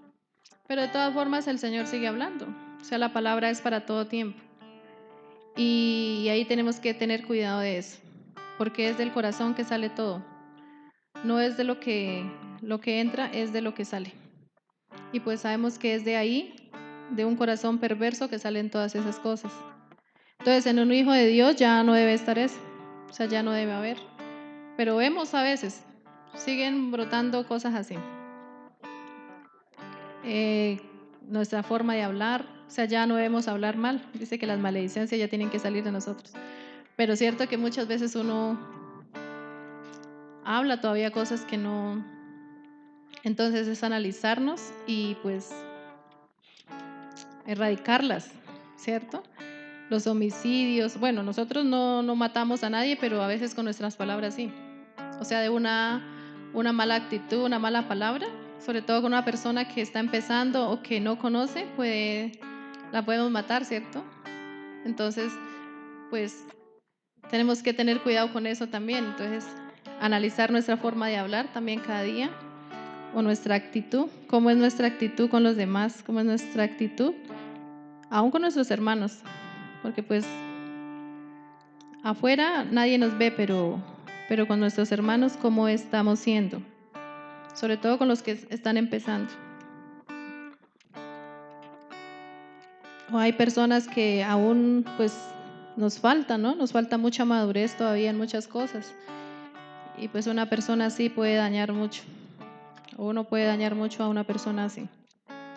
Pero de todas formas el Señor sigue hablando, o sea, la palabra es para todo tiempo. Y ahí tenemos que tener cuidado de eso, porque es del corazón que sale todo. No es de lo que entra, es de lo que sale. Y pues sabemos que es de ahí, de un corazón perverso, que salen todas esas cosas. Entonces, en un hijo de Dios ya no debe estar eso, o sea, ya no debe haber. Pero vemos a veces, siguen brotando cosas así. Nuestra forma de hablar, o sea, ya no debemos hablar mal. Dice que las maledicencias ya tienen que salir de nosotros. Pero es cierto que muchas veces uno habla todavía cosas que no. Entonces es analizarnos y pues erradicarlas, ¿cierto? Los homicidios, bueno, nosotros no matamos a nadie, pero a veces con nuestras palabras sí. O sea, de una mala actitud, una mala palabra, sobre todo con una persona que está empezando o que no conoce, la podemos matar, ¿cierto? Entonces, pues tenemos que tener cuidado con eso también. Entonces, analizar nuestra forma de hablar también cada día, o nuestra actitud, cómo es nuestra actitud con los demás, cómo es nuestra actitud, aún con nuestros hermanos, porque pues afuera nadie nos ve, pero con nuestros hermanos, ¿cómo estamos siendo? Sobre todo con los que están empezando. O hay personas que aún pues nos falta, ¿no? Nos falta mucha madurez todavía en muchas cosas. Y pues una persona así puede dañar mucho. O uno puede dañar mucho a una persona así,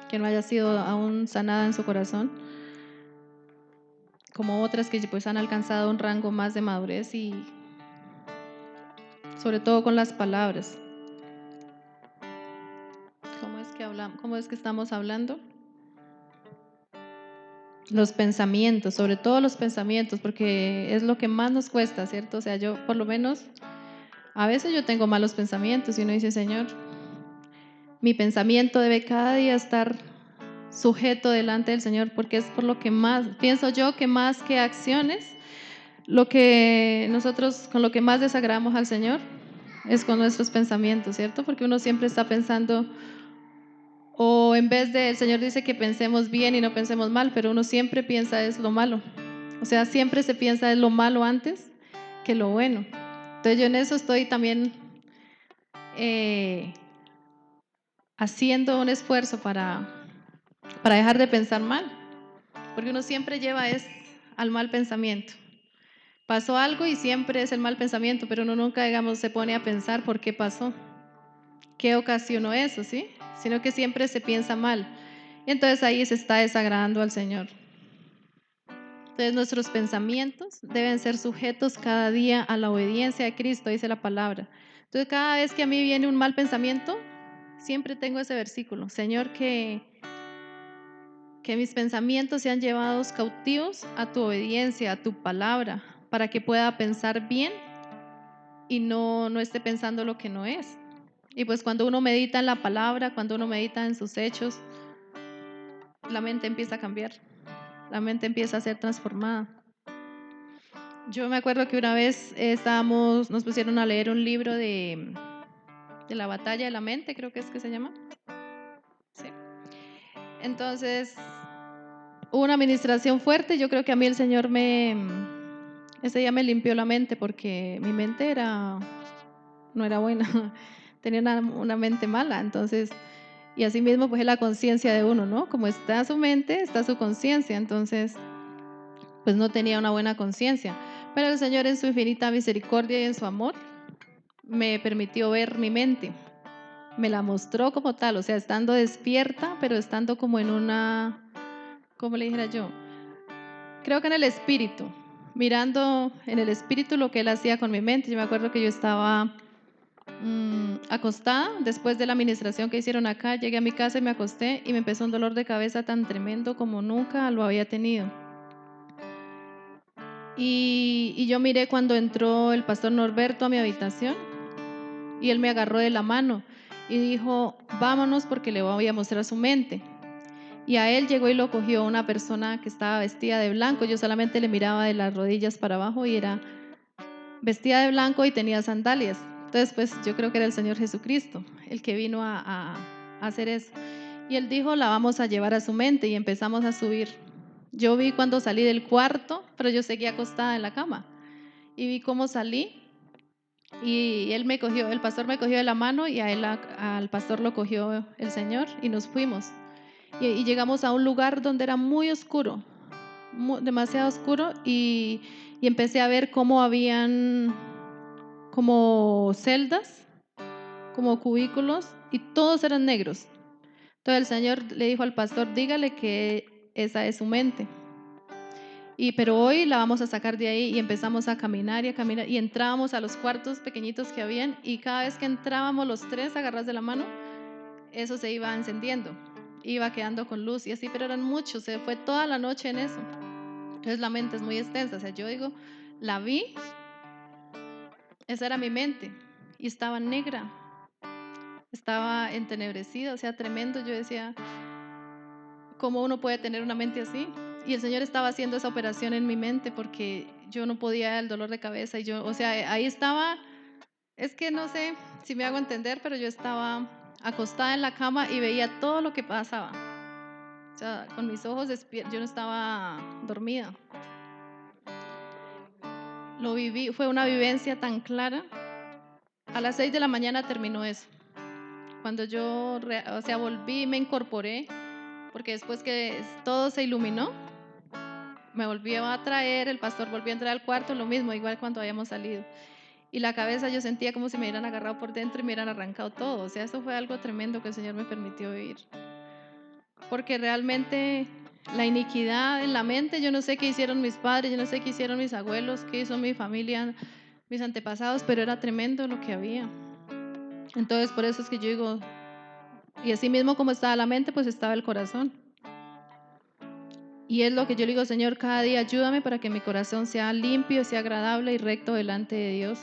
que no haya sido aún sanada en su corazón, como otras que pues han alcanzado un rango más de madurez y sobre todo con las palabras. ¿Cómo es que hablamos? ¿Cómo es que estamos hablando? Los pensamientos, sobre todo los pensamientos, porque es lo que más nos cuesta, ¿cierto? O sea, yo por lo menos a veces yo tengo malos pensamientos y uno dice, Señor, mi pensamiento debe cada día estar sujeto delante del Señor, porque es por lo que más, pienso yo que más que acciones, lo que nosotros con lo que más desagradamos al Señor es con nuestros pensamientos, ¿cierto? Porque uno siempre está pensando, o en vez de, el Señor dice que pensemos bien y no pensemos mal, pero uno siempre piensa es lo malo. O sea, siempre se piensa es lo malo antes que lo bueno. Entonces yo en eso estoy también haciendo un esfuerzo para dejar de pensar mal, porque uno siempre lleva al mal pensamiento. Pasó algo y siempre es el mal pensamiento, pero uno nunca, digamos, se pone a pensar por qué pasó, qué ocasionó eso, ¿sí? Sino que siempre se piensa mal. Y entonces ahí se está desagradando al Señor. Entonces nuestros pensamientos deben ser sujetos cada día a la obediencia de Cristo, dice la palabra. Entonces cada vez que a mí viene un mal pensamiento, siempre tengo ese versículo. Señor, que mis pensamientos sean llevados cautivos a tu obediencia, a tu palabra, para que pueda pensar bien y no esté pensando lo que no es. Y pues cuando uno medita en la palabra, cuando uno medita en sus hechos, la mente empieza a cambiar, la mente empieza a ser transformada. Yo me acuerdo que una vez nos pusieron a leer un libro de la batalla de la mente, creo que es que se llama. Sí. Entonces, hubo una administración fuerte. Yo creo que a mí el Señor ese día me limpió la mente, porque mi mente no era buena, tenía una mente mala. Entonces, y así mismo pues es la conciencia de uno, ¿no? Como está su mente, está su conciencia. Entonces, pues no tenía una buena conciencia. Pero el Señor en su infinita misericordia y en su amor me permitió ver mi mente. Me la mostró como tal, o sea, estando despierta, pero estando como en una, ¿cómo le dijera yo? Creo que en el espíritu. mirando en el espíritu lo que Él hacía con mi mente. Yo me acuerdo que yo estaba acostada después de la administración que hicieron acá. Llegué a mi casa y me acosté y me empezó un dolor de cabeza tan tremendo como nunca lo había tenido. Y yo miré cuando entró el pastor Norberto a mi habitación y él me agarró de la mano y dijo, vámonos porque le voy a mostrar su mente. Y a él llegó y lo cogió una persona que estaba vestida de blanco. Yo solamente le miraba de las rodillas para abajo y era vestida de blanco y tenía sandalias. Entonces, pues yo creo que era el Señor Jesucristo el que vino a hacer eso. Y él dijo, la vamos a llevar a su mente y empezamos a subir. Yo vi cuando salí del cuarto, pero yo seguía acostada en la cama. Y vi cómo salí y él me cogió, el pastor me cogió de la mano y a él, al pastor lo cogió el Señor y nos fuimos. Y llegamos a un lugar donde era muy oscuro, demasiado oscuro y empecé a ver cómo habían como celdas, como cubículos y todos eran negros. Entonces el Señor le dijo al pastor, dígale que esa es su mente. Pero hoy la vamos a sacar de ahí y empezamos a caminar y entrábamos a los cuartos pequeñitos que habían y cada vez que entrábamos los tres agarrados de la mano, eso se iba encendiendo, iba quedando con luz y así, pero eran muchos, se fue toda la noche en eso. Entonces la mente es muy extensa, o sea, yo digo, la vi, esa era mi mente y estaba negra, estaba entenebrecida, o sea, tremendo. Yo decía, ¿cómo uno puede tener una mente así? Y el Señor estaba haciendo esa operación en mi mente porque yo no podía el dolor de cabeza y yo, o sea, ahí estaba, es que no sé si me hago entender, pero yo estaba acostada en la cama y veía todo lo que pasaba. O sea, con mis ojos despiertos, yo no estaba dormida. Lo viví, fue una vivencia tan clara. A las 6 de la mañana terminó eso. Cuando yo, o sea, volví, me incorporé, porque después que todo se iluminó, me volvió a traer, el pastor volvió a entrar al cuarto, lo mismo, igual cuando habíamos salido. Y la cabeza yo sentía como si me hubieran agarrado por dentro y me hubieran arrancado todo. O sea, eso fue algo tremendo que el Señor me permitió vivir. Porque realmente la iniquidad en la mente, yo no sé qué hicieron mis padres, yo no sé qué hicieron mis abuelos, qué hizo mi familia, mis antepasados, pero era tremendo lo que había. Entonces, por eso es que yo digo, y así mismo como estaba la mente, pues estaba el corazón. Y es lo que yo le digo, Señor, cada día ayúdame para que mi corazón sea limpio, sea agradable y recto delante de Dios.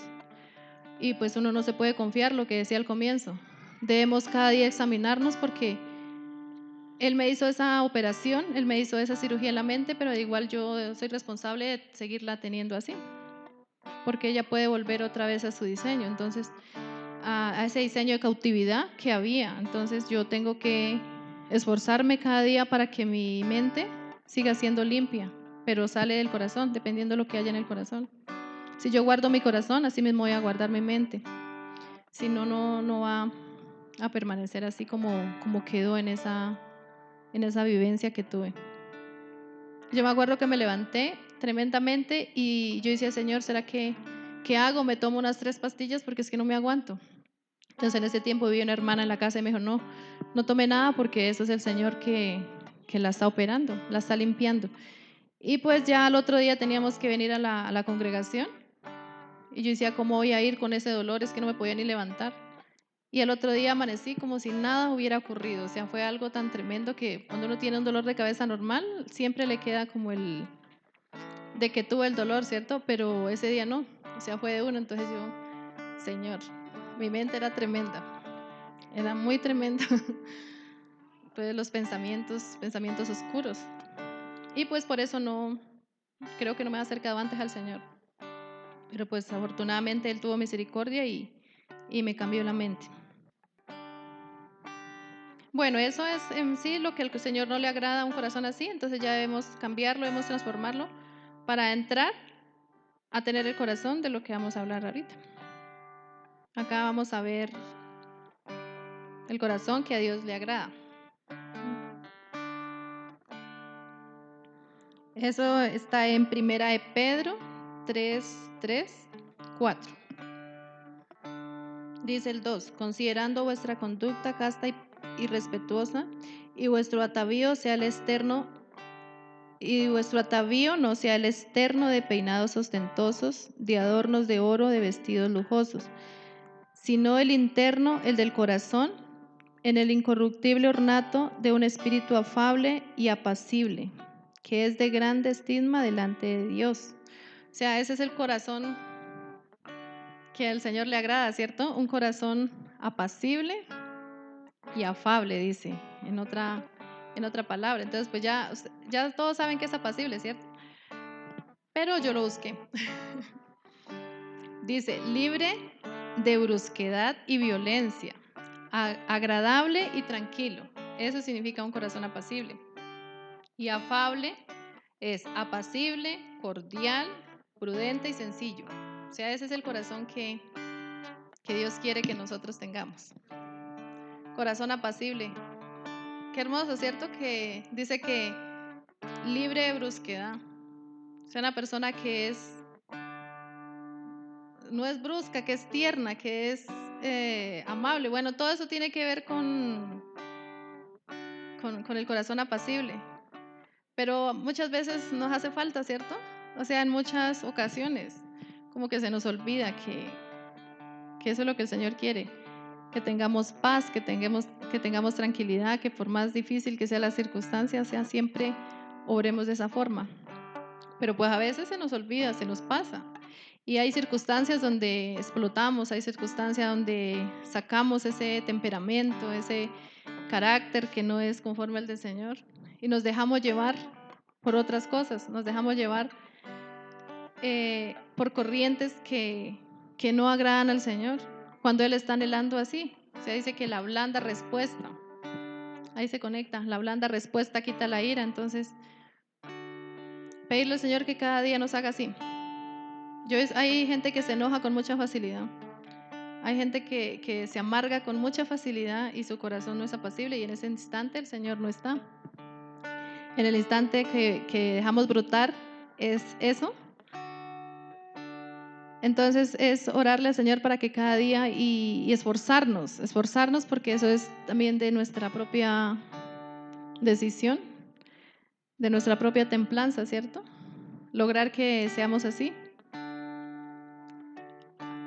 Y pues uno no se puede confiar, lo que decía al comienzo. Debemos cada día examinarnos porque Él me hizo esa operación, Él me hizo esa cirugía en la mente, pero igual yo soy responsable de seguirla teniendo así, porque ella puede volver otra vez a su diseño. Entonces, a ese diseño de cautividad que había. Entonces yo tengo que esforzarme cada día para que mi mente siga siendo limpia, pero sale del corazón, dependiendo de lo que haya en el corazón. Si yo guardo mi corazón, así mismo voy a guardar mi mente. Si no, no va a permanecer así como quedó en esa vivencia que tuve. Yo me acuerdo que me levanté tremendamente y yo decía, Señor, ¿será que qué hago? Me tomo unas 3 pastillas porque es que no me aguanto. Entonces en ese tiempo vi una hermana en la casa y me dijo, no tome nada porque eso es el Señor que la está operando, la está limpiando. Y pues ya al otro día teníamos que venir a la congregación y yo decía, ¿cómo voy a ir con ese dolor? Es que no me podía ni levantar. Y al otro día amanecí como si nada hubiera ocurrido. O sea, fue algo tan tremendo que cuando uno tiene un dolor de cabeza normal, siempre le queda como el de que tuvo el dolor, ¿cierto? Pero ese día no. O sea, fue de uno. Entonces yo, Señor, mi mente era tremenda. Era muy tremenda. Pues los pensamientos oscuros. Y pues por eso no, creo que no me he acercado antes al Señor. Pero pues afortunadamente Él tuvo misericordia y me cambió la mente. Bueno, eso es en sí lo que al Señor no le agrada a un corazón así, entonces ya debemos cambiarlo, debemos transformarlo para entrar a tener el corazón de lo que vamos a hablar ahorita. Acá vamos a ver el corazón que a Dios le agrada. Eso está en Primera de Pedro 3:4. Dice el 2, considerando vuestra conducta casta y respetuosa, y vuestro atavío sea el externo y vuestro atavío no sea el externo de peinados ostentosos, de adornos de oro, de vestidos lujosos, sino el interno, el del corazón, en el incorruptible ornato de un espíritu afable y apacible, que es de grande estima delante de Dios. O sea, ese es el corazón que al Señor le agrada, ¿cierto? Un corazón apacible y afable, dice en otra palabra. Entonces, pues ya todos saben que es apacible, ¿cierto? Pero yo lo busqué. Dice, libre de brusquedad y violencia, agradable y tranquilo. Eso significa un corazón apacible. Y afable es apacible, cordial, prudente y sencillo. O sea, ese es el corazón que Dios quiere que nosotros tengamos. Corazón apacible. Qué hermoso, ¿cierto? Que dice que libre de brusquedad. O sea, una persona que no es brusca, que es tierna, que es amable. Bueno, todo eso tiene que ver con el corazón apacible. Pero muchas veces nos hace falta, ¿cierto? O sea, en muchas ocasiones, como que se nos olvida que eso es lo que el Señor quiere. Que tengamos paz, que tengamos tranquilidad, que por más difícil que sea la circunstancia, sea siempre obremos de esa forma. Pero pues a veces se nos olvida, se nos pasa. Y hay circunstancias donde explotamos, hay circunstancias donde sacamos ese temperamento, ese carácter que no es conforme al del Señor y nos dejamos llevar por otras cosas, nos dejamos llevar por corrientes que no agradan al Señor, cuando Él está anhelando así. O sea, dice que la blanda respuesta, ahí se conecta, la blanda respuesta quita la ira. Entonces, pedirle al Señor que cada día nos haga así. Hay gente que se enoja con mucha facilidad. Hay gente que se amarga con mucha facilidad y su corazón no es apacible, y en ese instante el Señor no está. En el instante que dejamos brotar es eso. Entonces es orarle al Señor para que cada día y esforzarnos porque eso es también de nuestra propia decisión, de nuestra propia templanza, ¿cierto? Lograr que seamos así.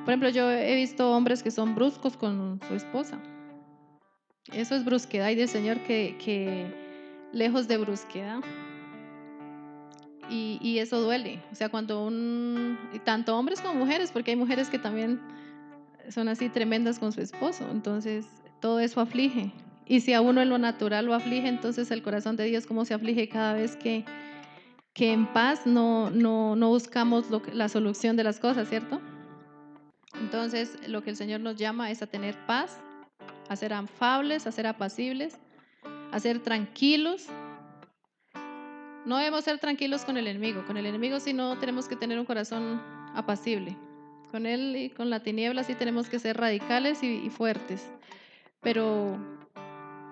Por ejemplo, yo he visto hombres que son bruscos con su esposa. Eso es brusquedad, y del Señor que lejos de brusquedad. Y eso duele. O sea, cuando tanto hombres como mujeres, porque hay mujeres que también son así tremendas con su esposo. Entonces, todo eso aflige. Y si a uno en lo natural lo aflige, entonces el corazón de Dios, ¿cómo se aflige cada vez que en paz no buscamos la solución de las cosas, ¿cierto? Entonces, lo que el Señor nos llama es a tener paz, a ser afables, a ser apacibles, a ser tranquilos. No debemos ser tranquilos con el enemigo. Con el enemigo sí no tenemos que tener un corazón apacible. Con él y con la tiniebla sí tenemos que ser radicales y fuertes. Pero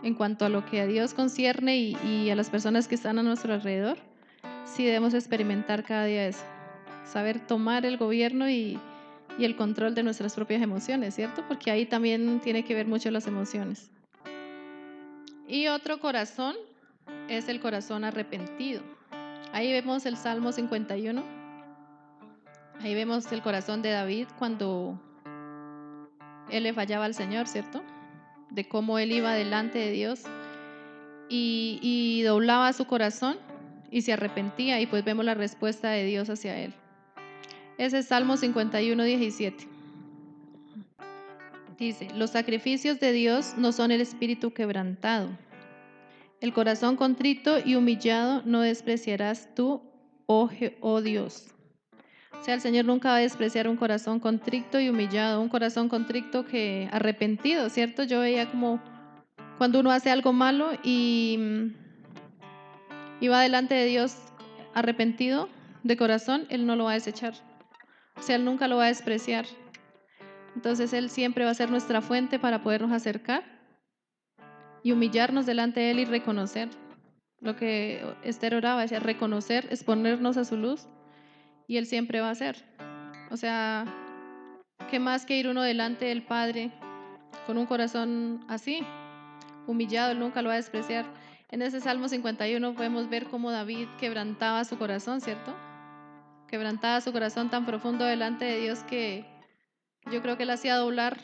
en cuanto a lo que a Dios concierne y a las personas que están a nuestro alrededor, sí debemos experimentar cada día eso. Saber tomar el gobierno y el control de nuestras propias emociones, ¿cierto? Porque ahí también tiene que ver mucho las emociones. Y otro corazón es el corazón arrepentido. Ahí vemos el Salmo 51. Ahí vemos el corazón de David cuando él le fallaba al Señor, ¿cierto? De cómo él iba delante de Dios y doblaba su corazón y se arrepentía, y pues vemos la respuesta de Dios hacia él. Ese es Salmo 51, 17. Dice, los sacrificios de Dios no son el espíritu quebrantado. El corazón contrito y humillado no despreciarás tú, oh Dios. O sea, el Señor nunca va a despreciar un corazón contrito y humillado, un corazón contrito que arrepentido, ¿cierto? Yo veía como cuando uno hace algo malo y va delante de Dios arrepentido de corazón, Él no lo va a desechar. O sea, Él nunca lo va a despreciar. Entonces Él siempre va a ser nuestra fuente para podernos acercar y humillarnos delante de Él y reconocer lo que Esther oraba, decía, reconocer, exponernos a su luz, y Él siempre va a hacer. O sea, ¿qué más que ir uno delante del Padre con un corazón así, humillado? Él nunca lo va a despreciar. En ese Salmo 51 podemos ver cómo David quebrantaba su corazón, ¿cierto? Quebrantaba su corazón tan profundo delante de Dios que yo creo que él hacía doblar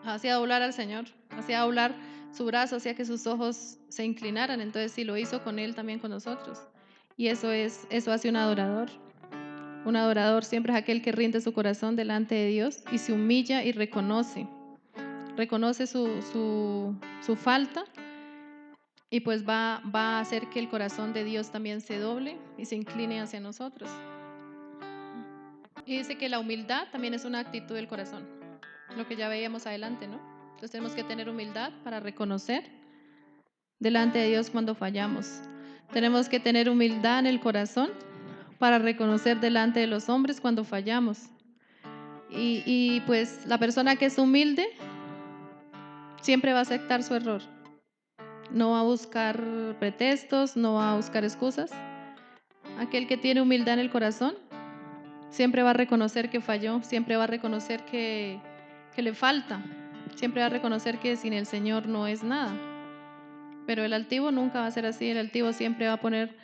al Señor, hacía doblar su brazo, hacía que sus ojos se inclinaran. Entonces, si lo hizo con él, también con nosotros. Y eso hace un adorador. Un adorador siempre es aquel que rinde su corazón delante de Dios y se humilla y reconoce su falta, y pues va a hacer que el corazón de Dios también se doble y se incline hacia nosotros. Y dice que la humildad también es una actitud del corazón, lo que ya veíamos adelante, ¿no? Entonces tenemos que tener humildad para reconocer delante de Dios cuando fallamos. Tenemos que tener humildad en el corazón para reconocer delante de los hombres cuando fallamos. Y pues la persona que es humilde siempre va a aceptar su error. No va a buscar pretextos, no va a buscar excusas. Aquel que tiene humildad en el corazón siempre va a reconocer que falló, siempre va a reconocer que le falta, siempre va a reconocer que sin el Señor no es nada. Pero el altivo nunca va a ser así, el altivo siempre va a poner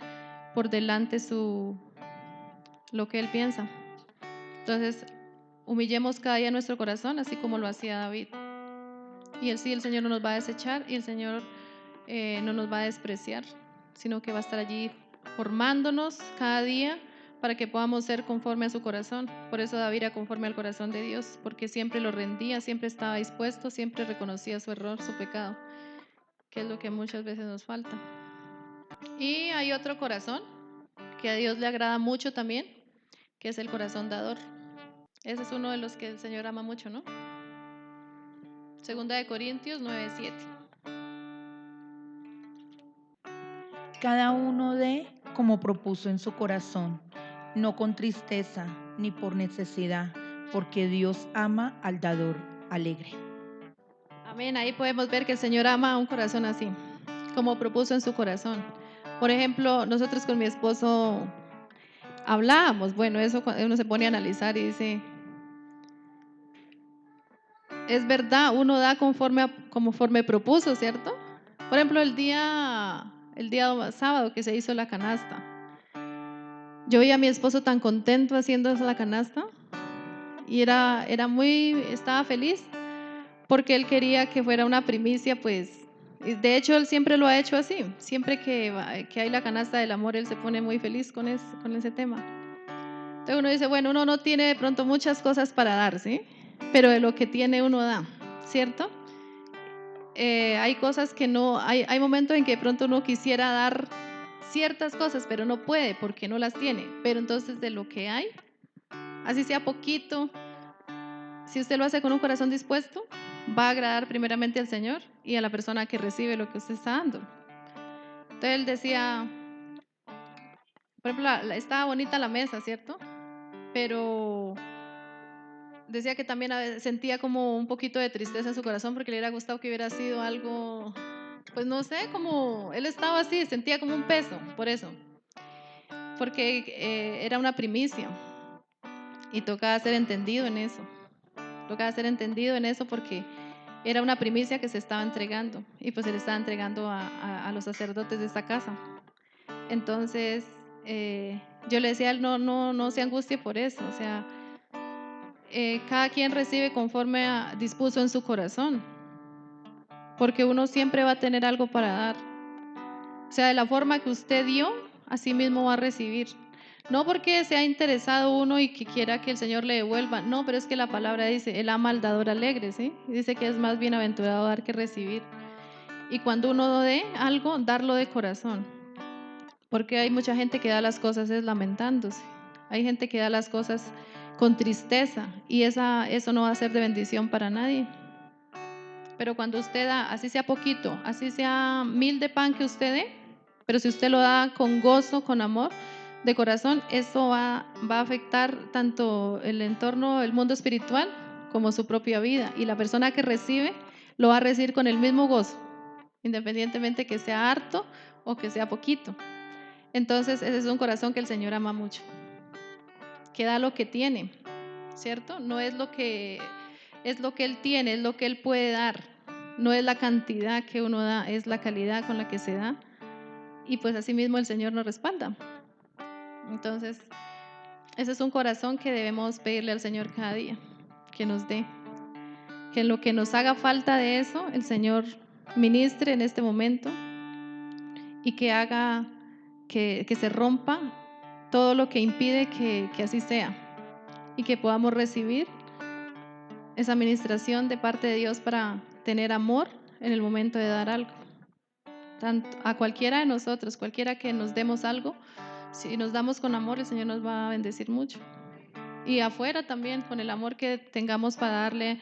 por delante lo que él piensa. Entonces, humillemos cada día nuestro corazón, así como lo hacía David. Y el Señor no nos va a desechar y el Señor no nos va a despreciar, sino que va a estar allí formándonos cada día para que podamos ser conforme a su corazón. Por eso David era conforme al corazón de Dios, porque siempre lo rendía, siempre estaba dispuesto, siempre reconocía su error, su pecado, que es lo que muchas veces nos falta. Y hay otro corazón que a Dios le agrada mucho también, que es el corazón dador. Ese es uno de los que el Señor ama mucho, ¿no? Segunda de Corintios 9:7. Cada uno dé como propuso en su corazón, no con tristeza ni por necesidad, porque Dios ama al dador alegre. Amén. Ahí podemos ver que el Señor ama a un corazón así, como propuso en su corazón. Por ejemplo, nosotros con mi esposo hablábamos, bueno, eso uno se pone a analizar y dice, es verdad, uno da conforme propuso, ¿cierto? Por ejemplo, el día sábado que se hizo la canasta, yo vi a mi esposo tan contento haciendo la canasta y estaba feliz porque él quería que fuera una primicia, pues, y de hecho él siempre lo ha hecho así, siempre que hay la canasta del amor, él se pone muy feliz con ese tema. Entonces uno dice, bueno, uno no tiene de pronto muchas cosas para dar, ¿sí? Pero de lo que tiene uno da, ¿cierto? Hay cosas que no, hay momentos en que de pronto uno quisiera dar ciertas cosas, pero no puede porque no las tiene. Pero entonces de lo que hay, así sea poquito, si usted lo hace con un corazón dispuesto, va a agradar primeramente al Señor y a la persona que recibe lo que usted está dando. Entonces él decía, por ejemplo, estaba bonita la mesa, ¿cierto? Pero decía que también a veces sentía como un poquito de tristeza en su corazón porque le hubiera gustado que hubiera sido algo, pues no sé, como él estaba así, sentía como un peso por eso, porque era una primicia y tocaba ser entendido en eso. Tocaba ser entendido en eso porque era una primicia que se estaba entregando y pues se le estaba entregando a los sacerdotes de esta casa. Entonces yo le decía a él, no se angustie por eso, o sea, cada quien recibe conforme dispuso en su corazón, porque uno siempre va a tener algo para dar. O sea, de la forma que usted dio, así mismo va a recibir. No porque sea interesado uno y que quiera que el Señor le devuelva, no, pero es que la palabra dice, Él ama al dador alegre, ¿sí? Dice que es más bienaventurado dar que recibir. Y cuando uno dé algo, darlo de corazón. Porque hay mucha gente que da las cosas es lamentándose. Hay gente que da las cosas con tristeza y eso no va a ser de bendición para nadie. Pero cuando usted da, así sea poquito, así sea 1000 de pan que usted dé, pero si usted lo da con gozo, con amor, de corazón, eso va a afectar tanto el entorno, el mundo espiritual, como su propia vida. Y la persona que recibe lo va a recibir con el mismo gozo, independientemente que sea harto o que sea poquito. Entonces, ese es un corazón que el Señor ama mucho, que da lo que tiene, ¿cierto? No es lo que Él tiene, es lo que Él puede dar. No es la cantidad que uno da, es la calidad con la que se da. Y pues así mismo el Señor nos respalda. Entonces, ese es un corazón que debemos pedirle al Señor cada día, que nos dé. Que en lo que nos haga falta de eso, el Señor ministre en este momento y que haga que se rompa todo lo que impide que así sea y que podamos recibir esa administración de parte de Dios para tener amor en el momento de dar algo. Tanto a cualquiera de nosotros, cualquiera que nos demos algo, si nos damos con amor, el Señor nos va a bendecir mucho. Y afuera también, con el amor que tengamos para darle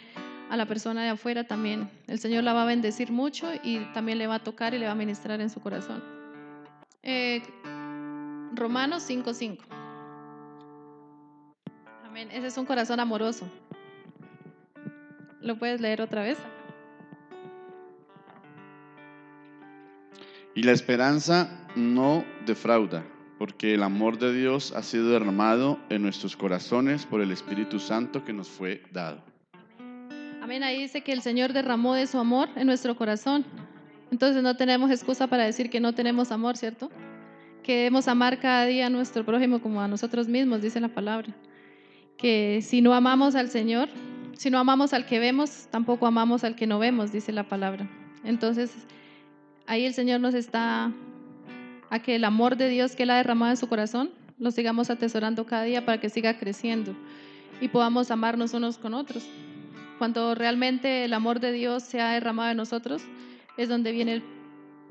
a la persona de afuera también, el Señor la va a bendecir mucho y también le va a tocar y le va a ministrar en su corazón. Romanos 5:5. Amén. Ese es un corazón amoroso. ¿Lo puedes leer otra vez? Y la esperanza no defrauda, porque el amor de Dios ha sido derramado en nuestros corazones por el Espíritu Santo que nos fue dado. Amén. Ahí dice que el Señor derramó de su amor en nuestro corazón. Entonces no tenemos excusa para decir que no tenemos amor, ¿cierto? Que debemos amar cada día a nuestro prójimo como a nosotros mismos, dice la palabra. Que si no amamos al Señor, si no amamos al que vemos, tampoco amamos al que no vemos, dice la palabra. Entonces, ahí el Señor nos está a que el amor de Dios que Él ha derramado en su corazón, lo sigamos atesorando cada día para que siga creciendo y podamos amarnos unos con otros. Cuando realmente el amor de Dios se ha derramado en nosotros, es donde viene el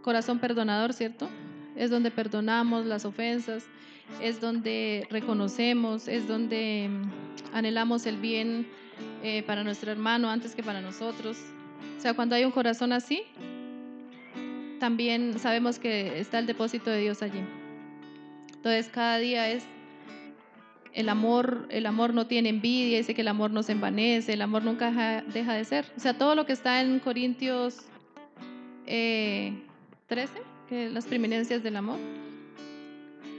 corazón perdonador, ¿cierto? Es donde perdonamos las ofensas, es donde reconocemos, es donde anhelamos el bien para nuestro hermano antes que para nosotros. O sea, cuando hay un corazón así, también sabemos que está el depósito de Dios allí. Entonces, cada día es el amor no tiene envidia, dice que el amor no se envanece, el amor nunca deja de ser. O sea, todo lo que está en Corintios 13, que las preeminencias del amor,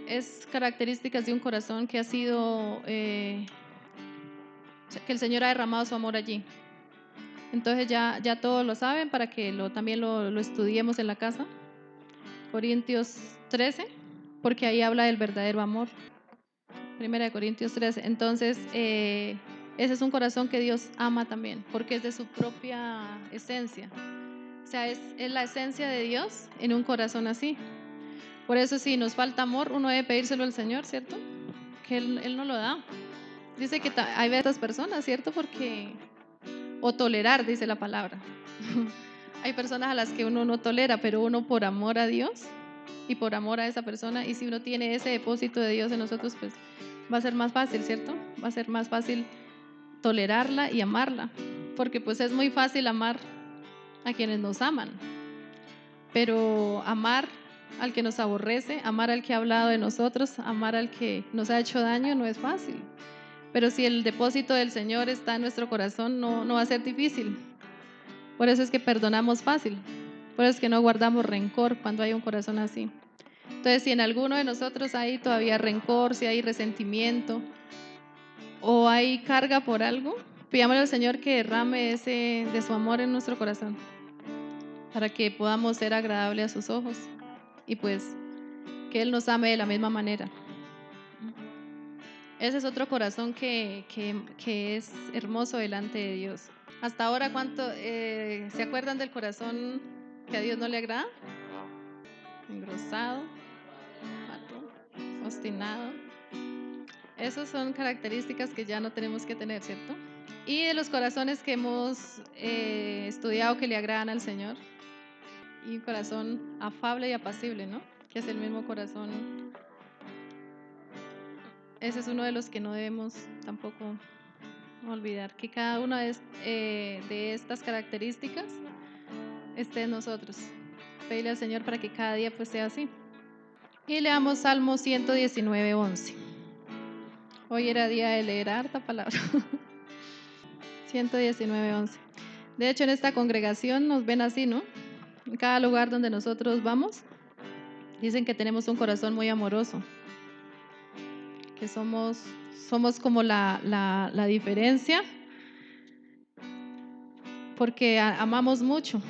es características de un corazón que ha sido, que el Señor ha derramado su amor allí. Entonces ya todos lo saben para que también lo estudiemos en la casa. Corintios 13, porque ahí habla del verdadero amor. Primera de Corintios 13. Entonces, ese es un corazón que Dios ama también, porque es de su propia esencia. O sea, es la esencia de Dios en un corazón así. Por eso, si nos falta amor, uno debe pedírselo al Señor, ¿cierto? Que Él no lo da. Dice que hay otras personas, ¿cierto? O tolerar, dice la palabra. Hay personas a las que uno no tolera, pero uno por amor a Dios y por amor a esa persona, y si uno tiene ese depósito de Dios en nosotros, pues va a ser más fácil, ¿cierto? Va a ser más fácil tolerarla y amarla, porque pues es muy fácil amar a quienes nos aman, pero amar al que nos aborrece, amar al que ha hablado de nosotros, amar al que nos ha hecho daño no es fácil. Pero si el depósito del Señor está en nuestro corazón, no va a ser difícil. Por eso es que perdonamos fácil, por eso es que no guardamos rencor cuando hay un corazón así. Entonces, si en alguno de nosotros hay todavía rencor, si hay resentimiento o hay carga por algo, pidámosle al Señor que derrame de su amor en nuestro corazón para que podamos ser agradables a sus ojos y pues que Él nos ame de la misma manera. Ese es otro corazón que es hermoso delante de Dios. Hasta ahora, ¿cuánto se acuerdan del corazón que a Dios no le agrada? Engrosado, obstinado. Esas son características que ya no tenemos que tener, ¿cierto? Y de los corazones que hemos estudiado que le agradan al Señor, y un corazón afable y apacible, ¿no? Que es el mismo corazón. Ese es uno de los que no debemos tampoco olvidar, que cada una de estas características esté en nosotros. Pedirle al Señor para que cada día pues sea así. Y leamos Salmo 119:11. Hoy era día de leer harta palabra. 119:11. De hecho, en esta congregación nos ven así, ¿no? En cada lugar donde nosotros vamos, dicen que tenemos un corazón muy amoroso, que somos como la diferencia, porque amamos mucho.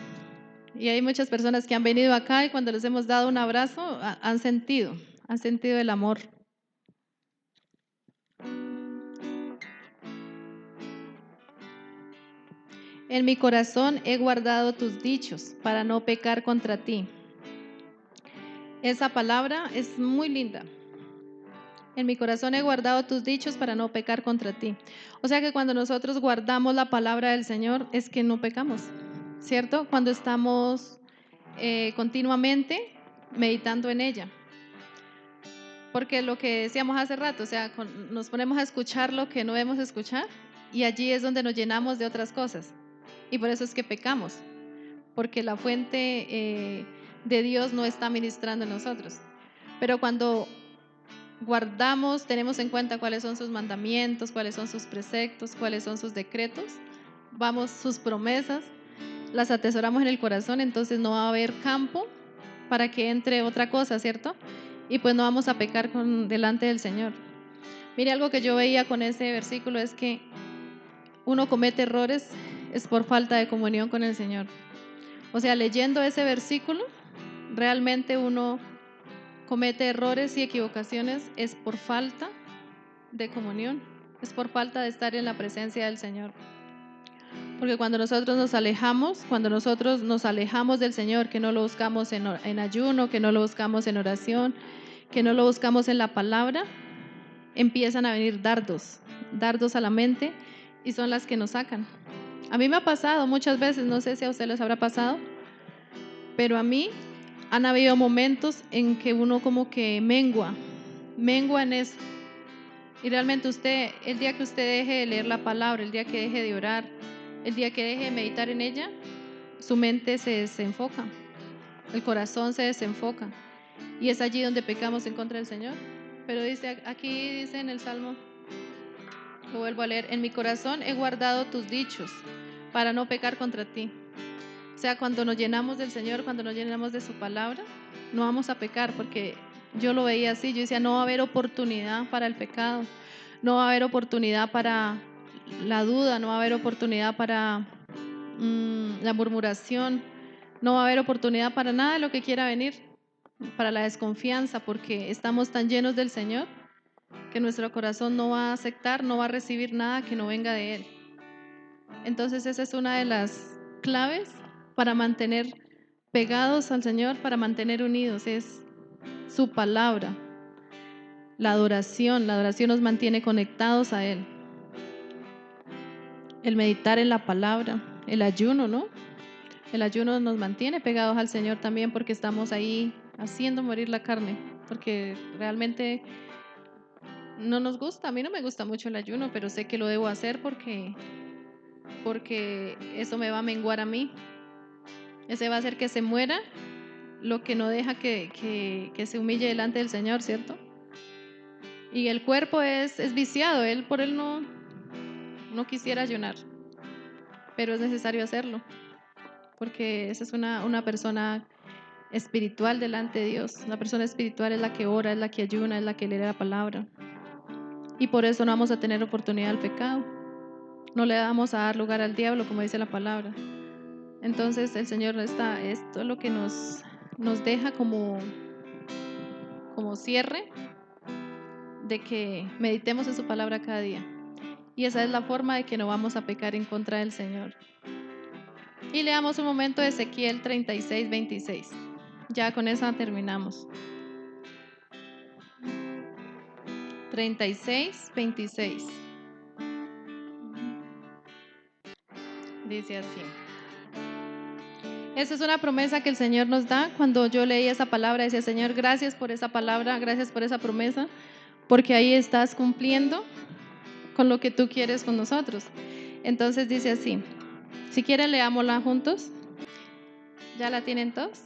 Y hay muchas personas que han venido acá y cuando les hemos dado un abrazo han sentido el amor. En mi corazón he guardado tus dichos para no pecar contra ti. Esa palabra es muy linda. En mi corazón he guardado tus dichos para no pecar contra ti. O sea que cuando nosotros guardamos la palabra del Señor es que no pecamos, ¿cierto? Cuando estamos continuamente meditando en ella. Porque lo que decíamos hace rato, o sea, nos ponemos a escuchar lo que no debemos escuchar y allí es donde nos llenamos de otras cosas. Y por eso es que pecamos, porque la fuente de Dios no está ministrando en nosotros. Pero cuando guardamos, tenemos en cuenta cuáles son sus mandamientos, cuáles son sus preceptos, cuáles son sus decretos, vamos, sus promesas, las atesoramos en el corazón, entonces no va a haber campo para que entre otra cosa, ¿cierto? Y pues no vamos a pecar delante del Señor. Mire, algo que yo veía con ese versículo es que uno comete errores es por falta de comunión con el Señor. O sea, leyendo ese versículo, realmente uno comete errores y equivocaciones es por falta de comunión, es por falta de estar en la presencia del Señor. Porque cuando nosotros nos alejamos del Señor, que no lo buscamos en ayuno, que no lo buscamos en oración, que no lo buscamos en la palabra, empiezan a venir dardos a la mente y son las que nos sacan. A mí me ha pasado muchas veces, no sé si a ustedes les habrá pasado, pero a mí han habido momentos en que uno como que mengua en eso. Y realmente el día que usted deje de leer la palabra, el día que deje de orar, el día que deje de meditar en ella, su mente se desenfoca, el corazón se desenfoca. Y es allí donde pecamos en contra del Señor. Pero aquí dice en el Salmo, lo vuelvo a leer, en mi corazón he guardado tus dichos para no pecar contra ti. O sea, cuando nos llenamos del Señor, cuando nos llenamos de su palabra, no vamos a pecar, porque yo lo veía así, yo decía, no va a haber oportunidad para el pecado, no va a haber oportunidad para la duda, no va a haber oportunidad para la murmuración, no va a haber oportunidad para nada de lo que quiera venir, para la desconfianza, porque estamos tan llenos del Señor que nuestro corazón no va a aceptar, no va a recibir nada que no venga de Él. Entonces esa es una de las claves para mantener pegados al Señor, para mantener unidos, es su palabra. La adoración nos mantiene conectados a Él. El meditar en la palabra, el ayuno, ¿no? El ayuno nos mantiene pegados al Señor también porque estamos ahí haciendo morir la carne, porque realmente no nos gusta, a mí no me gusta mucho el ayuno, pero sé que lo debo hacer porque eso me va a menguar a mí. Ese va a hacer que se muera lo que no deja que se humille delante del Señor, ¿cierto? Y el cuerpo es viciado, por él no quisiera ayunar, pero es necesario hacerlo, porque esa es una persona espiritual delante de Dios. La persona espiritual es la que ora, es la que ayuna, es la que lee la palabra. Y por eso no vamos a tener oportunidad al pecado. No le vamos a dar lugar al diablo, como dice la palabra. Entonces el Señor esto es lo que nos deja como cierre de que meditemos en su palabra cada día. Y esa es la forma de que no vamos a pecar en contra del Señor. Y leamos un momento de Ezequiel 36, 26. Ya con esa terminamos. 36, 26. Dice así. Esa es una promesa que el Señor nos da. Cuando yo leí esa palabra, decía, Señor, gracias por esa palabra, gracias por esa promesa, porque ahí estás cumpliendo con lo que tú quieres con nosotros. Entonces dice así, si quieren leámosla juntos. ¿Ya la tienen todos?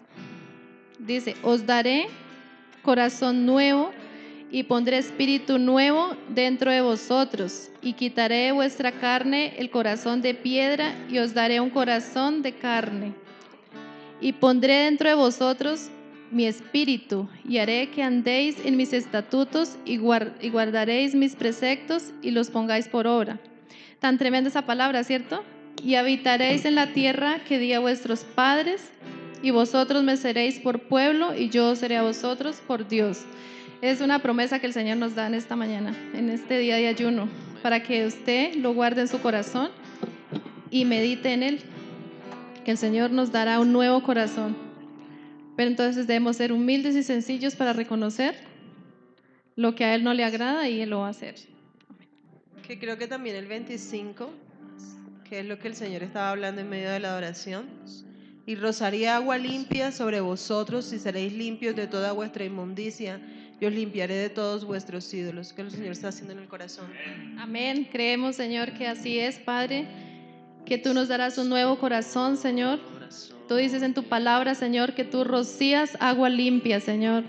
Dice, os daré corazón nuevo y pondré espíritu nuevo dentro de vosotros y quitaré de vuestra carne el corazón de piedra y os daré un corazón de carne. Y pondré dentro de vosotros mi espíritu y haré que andéis en mis estatutos y guardaréis mis preceptos y los pongáis por obra. Tan tremenda esa palabra, ¿cierto? Y habitaréis en la tierra que di a vuestros padres y vosotros me seréis por pueblo y yo seré a vosotros por Dios. Es una promesa que el Señor nos da en esta mañana, en este día de ayuno, para que usted lo guarde en su corazón y medite en él, que el Señor nos dará un nuevo corazón. Pero entonces debemos ser humildes y sencillos para reconocer lo que a Él no le agrada y Él lo va a hacer. Que creo que también el 25, que es lo que el Señor estaba hablando en medio de la adoración, y rozaría agua limpia sobre vosotros y seréis limpios de toda vuestra inmundicia, y os limpiaré de todos vuestros ídolos, que el Señor está haciendo en el corazón. Amén. Creemos, Señor, que así es, Padre, que tú nos darás un nuevo corazón, Señor. Tú dices en tu palabra, Señor, que tú rocías agua limpia, Señor,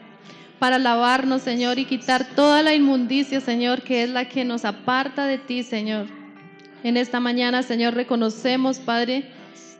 para lavarnos, Señor, y quitar toda la inmundicia, Señor, que es la que nos aparta de ti, Señor. En esta mañana, Señor, reconocemos, Padre,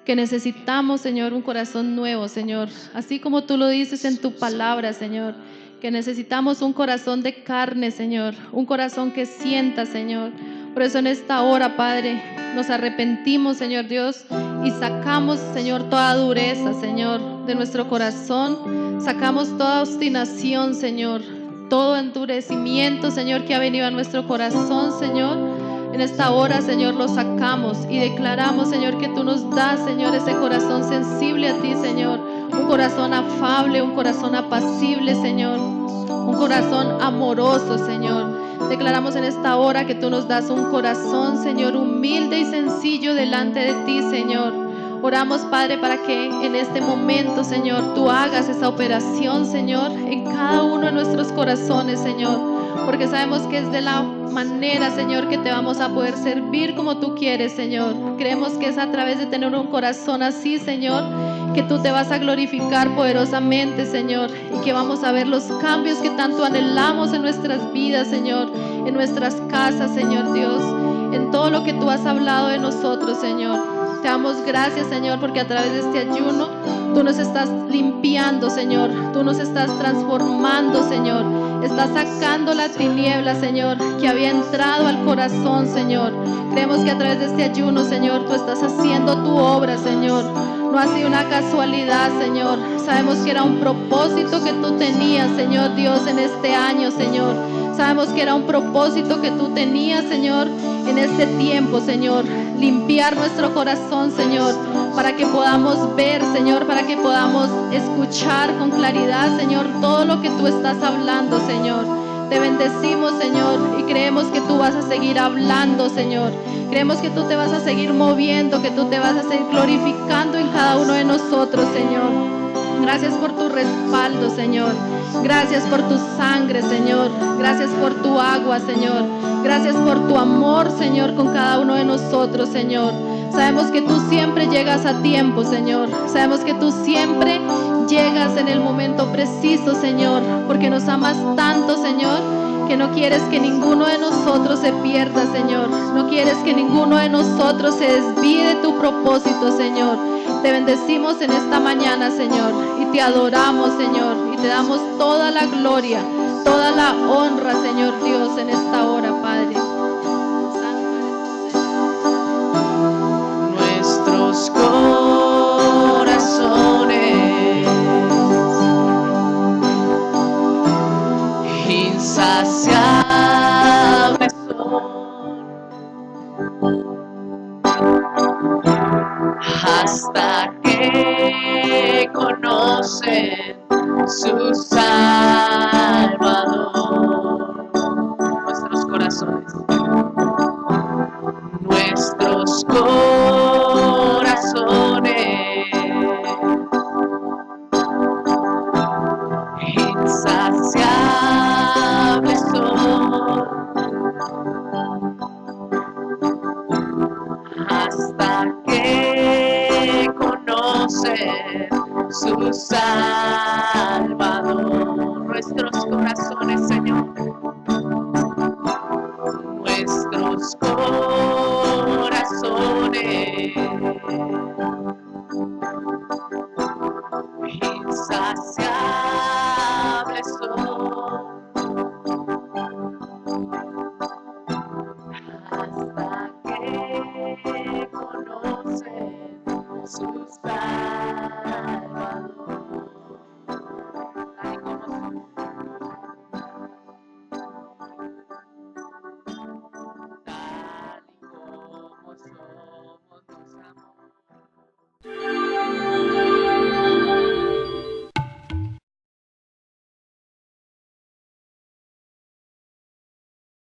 que necesitamos, Señor, un corazón nuevo, Señor. Así como tú lo dices en tu palabra, Señor, que necesitamos un corazón de carne, Señor, un corazón que sienta, Señor. Por eso en esta hora, Padre, nos arrepentimos, Señor Dios, y sacamos, Señor, toda dureza, Señor, de nuestro corazón. Sacamos toda obstinación, Señor, todo endurecimiento, Señor, que ha venido a nuestro corazón, Señor. En esta hora, Señor, lo sacamos y declaramos, Señor, que tú nos das, Señor, ese corazón sensible a ti, Señor. Un corazón afable, un corazón apacible, Señor. Un corazón amoroso, Señor. Declaramos en esta hora que tú nos das un corazón, Señor, humilde y sencillo delante de ti, Señor. Oramos, Padre, para que en este momento, Señor, tú hagas esa operación, Señor, en cada uno de nuestros corazones, Señor. Porque sabemos que es de la manera, Señor, que te vamos a poder servir como tú quieres, Señor. Creemos que es a través de tener un corazón así, Señor, que tú te vas a glorificar poderosamente, Señor, y que vamos a ver los cambios que tanto anhelamos en nuestras vidas, Señor, en nuestras casas, Señor Dios, en todo lo que tú has hablado de nosotros, Señor. Te damos gracias, Señor, porque a través de este ayuno tú nos estás limpiando, Señor. Tú nos estás transformando, Señor. Estás sacando la tiniebla, Señor, que había entrado al corazón, Señor. Creemos que a través de este ayuno, Señor, tú estás haciendo tu obra, Señor. No ha sido una casualidad, Señor. Sabemos que era un propósito que tú tenías, Señor Dios, en este año, Señor. Sabemos que era un propósito que tú tenías, Señor, en este tiempo, Señor. Limpiar nuestro corazón, Señor, para que podamos ver, Señor, para que podamos escuchar con claridad, Señor, todo lo que tú estás hablando, Señor. Te bendecimos, Señor, y creemos que tú vas a seguir hablando, Señor. Creemos que tú te vas a seguir moviendo, que tú te vas a seguir glorificando en cada uno de nosotros, Señor. Gracias por tu respaldo, Señor. Gracias por tu sangre, Señor. Gracias por tu agua, Señor. Gracias por tu amor, Señor, con cada uno de nosotros, Señor. Sabemos que tú siempre llegas a tiempo, Señor. Sabemos que tú siempre llegas en el momento preciso, Señor, porque nos amas tanto, Señor, que no quieres que ninguno de nosotros se pierda, Señor. No quieres que ninguno de nosotros se desvíe de tu propósito, Señor. Te bendecimos en esta mañana, Señor, y te adoramos, Señor, y te damos toda la gloria, toda la honra, Señor Dios, en esta hora, Padre. Nuestros corazones insaciables son hasta que conocen su Salvador. Nuestros corazones. Nuestros corazones insaciables son hasta que conocen su Salvador. Nuestros corazones, Señor. Nuestros corazones insaciables son hasta que conocen su